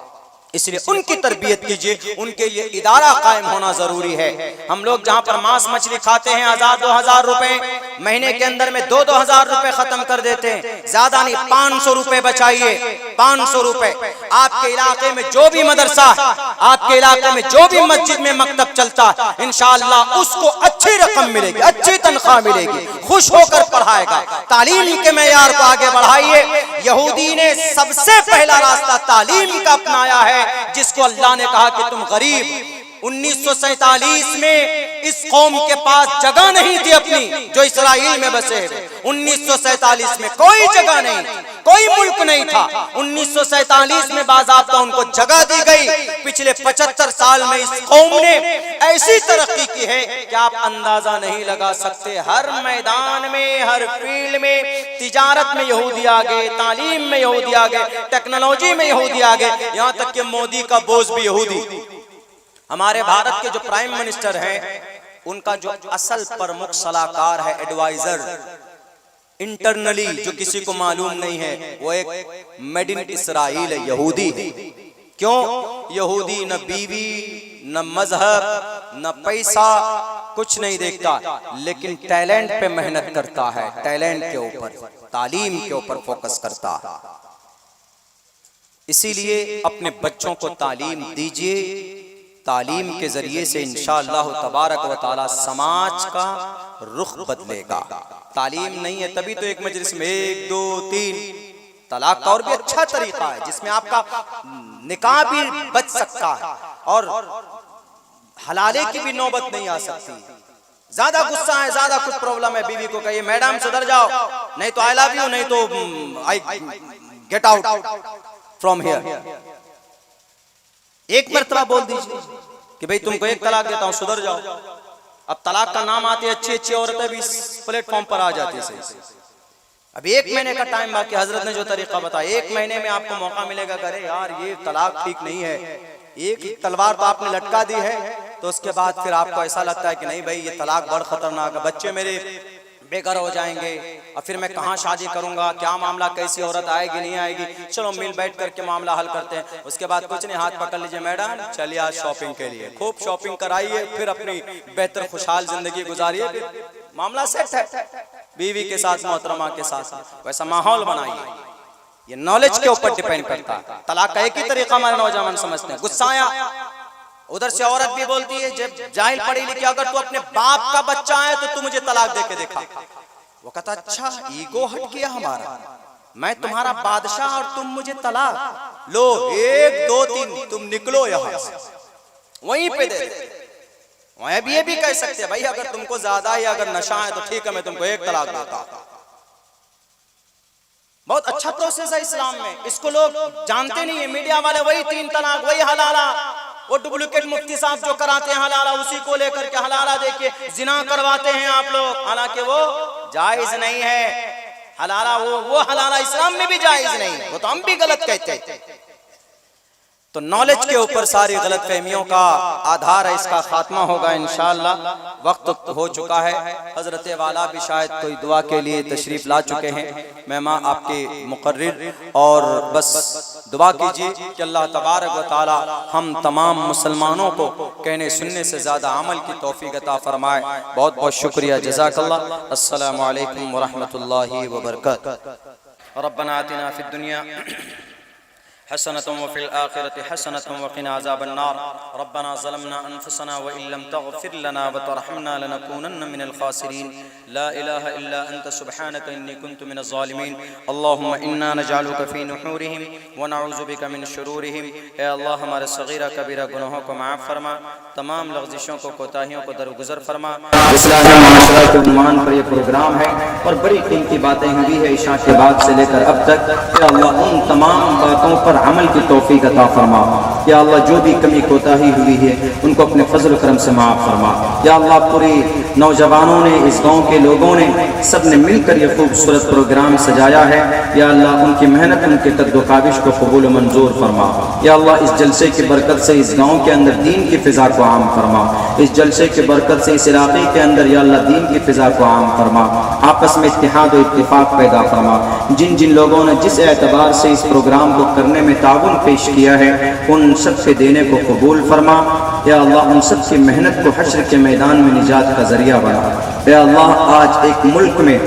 इसलिए उनकी तरबियत कीजिए, उनके लिए इदारा कायम होना जरूरी है। हम लोग जहाँ पर मांस मछली खाते हैं 1000-2000 रुपए, महीने के अंदर में 2-2000 रुपए खत्म कर देते हैं। ज्यादा नहीं, 500 रुपए बचाइए, 500 रुपए। आपके इलाके में जो भी मदरसा है, आपके इलाके में जो भी मस्जिद में मकतब चलता है, इंशाअल्लाह उसको अच्छी रकम मिलेगी, अच्छी तनख्वाह मिलेगी, खुश होकर पढ़ाएगा। तालीम के मेयार को आगे बढ़ाइए। यहूदी ने सबसे पहला रास्ता तालीम का अपनाया है, जिसको अल्लाह ने कहा कि तुम गरीब। 1947 में इस कौम के पास जगह नहीं थी अपनी, जो इस्राइल में बसे हैं। 1947 में कोई जगह नहीं, कोई मुल्क नहीं था। 1947 में बाज़ाब्ता उनको जगह दी गई। पिछले 75 साल में इस कौम ने ऐसी तरक्की की है कि आप अंदाजा नहीं लगा सकते। हर मैदान में, हर फील्ड में, तिजारत में यहूदी आ गए, तालीम में यहूदी आ गए, टेक्नोलॉजी में यहूदी आ गए, यहाँ तक कि मोदी का बोस भी यहूदी। हमारे भारत के जो प्राइम मिनिस्टर हैं, उनका जो असल प्रमुख सलाहकार है, एडवाइजर इंटरनली जो किसी को मालूम नहीं है, वो एक मेड इन इस्राइल है, यहूदी है। क्यों? यहूदी न बीवी, न मजहब, न पैसा, कुछ नहीं देखता, लेकिन टैलेंट पे मेहनत करता है, टैलेंट के ऊपर, तालीम के ऊपर फोकस करता है। इसीलिए अपने बच्चों को तालीम दीजिए, तालीम के जरिए से इंशाअल्लाह तबारक व तआला समाज का रुख बदलेगा। तालीम नहीं है तभी तो एक मजलिस में 1 2 3 तलाक का और भी अच्छा तरीका है जिसमें आपका निकाह भी बच सकता है और हलाले की भी नौबत नहीं आ सकती। ज्यादा गुस्सा है, ज्यादा कुछ प्रॉब्लम है, बीवी को कहिए मैडम सुधर जाओ, नहीं तो आई लव यू, नहीं तो I get out from here. एक मर्तबा बोल दीजिए कि भाई तुमको एक तलाक देता हूं, सुधर जाओ। अब तलाक का नाम आते अच्छी अच्छी औरतें भी इस प्लेटफॉर्म पर आ जाती है। अब 1 महीने का टाइम बाकी, हजरत ने जो तरीका बताया 1 महीने में आपको मौका मिलेगा। अरे यार ये तलाक ठीक नहीं है, एक तलवार तो आपने लटका दी है, तो उसके बाद फिर आपको ऐसा लगता है कि नहीं भाई ये तलाक बड़ा खतरनाक है, बच्चे मेरे बेघर हो जाएंगे, और फिर मैं कहाँ शादी करूंगा, क्या मामला, कैसी औरत आएगी नहीं आएगी, चलो मिल बैठ करके मामला हल करते हैं। उसके बाद कुछ नहीं, हाथ पकड़ लीजिए मैडम चलिए आज शॉपिंग के लिए, खूब शॉपिंग कराइए, फिर अपनी बेहतर खुशहाल जिंदगी गुजारिए, फिर मामला सेट है बीवी के साथ, मोहतरमा के साथ। वैसा माहौल बनाइए। ये नॉलेज के ऊपर डिपेंड करता है। तलाक का एक ही तरीका हमारे नौजवान समझते हैं, गुस्सा आया, उधर से औरत भी बोलती है जब जाहिल पढ़ी लिखी, अगर तू अपने बाप का बच्चा है तो तू मुझे तलाक दे के देखा। वो कहता अच्छा ईगो हट किया हमारा, मैं तुम्हारा बादशाह और तुम मुझे तलाक लो, 1 2 3 तुम निकलो यहां से, वहीं पे दे दे। वह भी ये भी कह सकते हैं भाई अगर तुमको ज्यादा ही अगर नशा है तो ठीक है मैं तुमको 1 तलाक देता। बहुत अच्छा प्रोसेस है इस्लाम में, इसको लोग जानते नहीं है। मीडिया वाले वही 3 तलाक, वही हलाला, वो डुप्लीकेट मुफ्ती साहब जो कराते हैं हलाला, उसी को लेकर के हलाला देखिए जिना करवाते हैं आप लोग, हालांकि वो जायज नहीं है हलाला, वो हलाला इस्लाम में भी जायज नहीं है, वो तो हम भी गलत कहते हैं। तो नॉलेज के ऊपर सारी गलत फहमियों का आधार है, इसका खात्मा होगा इंशाअल्लाह। वक्त हो चुका है, हजरत वाला भी शायद कोई दुआ के लिए तशरीफ ला चुके हैं, मेहमान आपके मुकर्रिर, और बस दुआ कीजिए कि अल्लाह तबारक व तआला हम तमाम मुसलमानों को कहने सुनने से ज्यादा अमल की तौफीक अता फरमाए। बहुत बहुत शुक्रिया, जज़ाकल्लाह। अस्सलामु अलैकुम व रहमतुल्लाहि व बरकातुहू। रब्बना आतिना फिद दुनिया हसनतम व फिल आखिरति हसनतम व क़िना अज़ाबन्नार। रब्बना ज़लमना अनफुसना व इल्लम तग़फिर लना व तरहमना लनकूनन्न मिनल ख़ासिरीन। ला इलाहा इल्ला अंत सुब्हानक इन्नी कुन्तु मिनज़ ज़ालिमीन। अल्लाहुम्मा इन्ना नजअलुका फ़ी नुहूरिहिम व नऊज़ु बिका मिन शुरूरिहिम। ए अल्लाह हमारे सगीरा कबीरा गुनाहों को माफ़ फरमा, तमाम लग़ज़िशों को कोताहियों को दरगुज़र फरमा। इस्लाह माशरा के उन्वान पर यह प्रोग्राम है और बड़ी कीमती बातें हुई है इशा के बाद से लेकर अब तक। या अल्लाह उन तमाम बातों पर अमल की तौफीक अता फरमा। या अल्लाह जो भी कमी कोताही हुई है उनको अपने फजल करम से माफ़ फरमा। या अल्लाह पूरे नौजवानों ने, इस गाँव के लोगों ने, सब ने मिलकर यह खूबसूरत प्रोग्राम सजाया है। या अल्लाह उनकी मेहनत, उनके कद्दो काविश को कबूल मंजूर फरमा। या अल्लाह इस जलसे की बरकत से इस गाँव के अंदर दीन की फ़िज़ा को आम फरमा। इस जलसे की बरकत से इस इलाके के अंदर या अल्लाह दीन की फ़िज़ा को आम फरमा। आपस में इत्तेहाद और इत्तिफ़ाक़ पैदा फरमा। जिन जिन लोगों ने जिस एतबार से इस प्रोग्राम को करने में ताउन पेश किया है उन सब के देने को कबूल फरमा। या अल्लाह उन सब की मेहनत को हश्र के मैदान में निजात का जरिया बना। या अल्लाह आज एक मुल्क में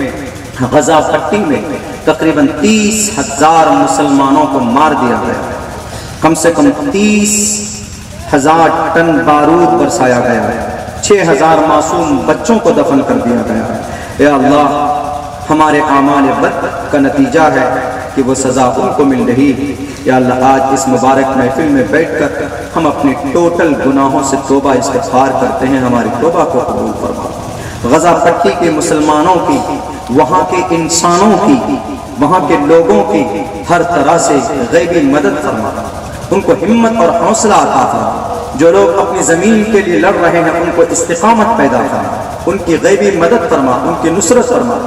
गजा पट्टी में तकरीबन 30,000 मुसलमानों को मार दिया गया, कम से कम 30,000 टन बारूद बरसाया गया है, 6,000 मासूम बच्चों को दफन कर दिया गया है। या अल्लाह हमारे आमाल बद का नतीजा है कि वो सज़ा उनको मिल रही है। या अल्लाह आज इस मुबारक महफिल में बैठकर हम अपने टोटल गुनाहों से तौबा इस्तिग़फ़ार करते हैं, हमारी तौबा को कबूल फरमा। गजा पट्टी के मुसलमानों की, वहाँ के इंसानों की, वहाँ के लोगों की हर तरह से गैबी मदद फरमा, उनको हिम्मत और हौसला अता फरमा। जो लोग अपनी ज़मीन के लिए लड़ रहे हैं उनको इस्तिक़ामत पैदा फरमा, उनकी गैबी मदद फरमा, उनकी नुसरत फरमा।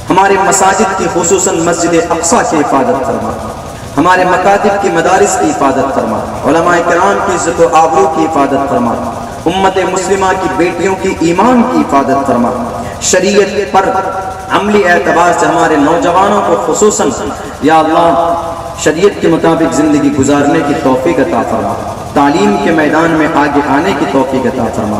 हमारे मसाजिद की खुसूसन मस्जिद अक़सा की हिफाजत फरमा, हमारे मकातिब की मदारिस की हिफाजत फरमा, उलमाए किराम की इज़्ज़त व आबरू की हिफाजत फरमा, उम्मत मुस्लिमा की बेटियों की ईमान की हिफाजत फरमा। शरीयत पर अमली एतबार से हमारे नौजवानों को खुसूसन या अल्लाह शरीयत के मुताबिक ज़िंदगी गुजारने की तौफीक अता फरमा, तालीम के मैदान में आगे आने की तौफीक अता फरमा,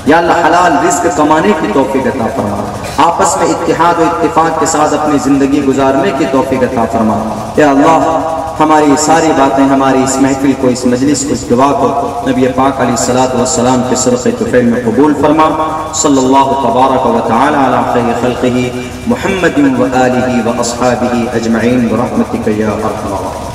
या अल्लाह हलाल रिज़्क़ कमाने की तौफीक अता फरमा, आपस में इत्तिहाद और इत्तिफाक के साथ अपनी ज़िंदगी गुजारने की तौफीक अता फरमा। या अल्लाह हमारी सारी बातें, हमारी इस महफिल को, इस मजलिस को, इस दुआ को नबी पाक अलैहिस्सलातु वस्सलाम के सदक़े तुफ़ैल में कबूल फरमा। सल्लल्लाहु तबारक व तआला अला खैरि खल्क़िही मुहम्मदिन व आलिही व अस्हाबिही अजमईन बिरहमतिका या अरहमर राहिमीन।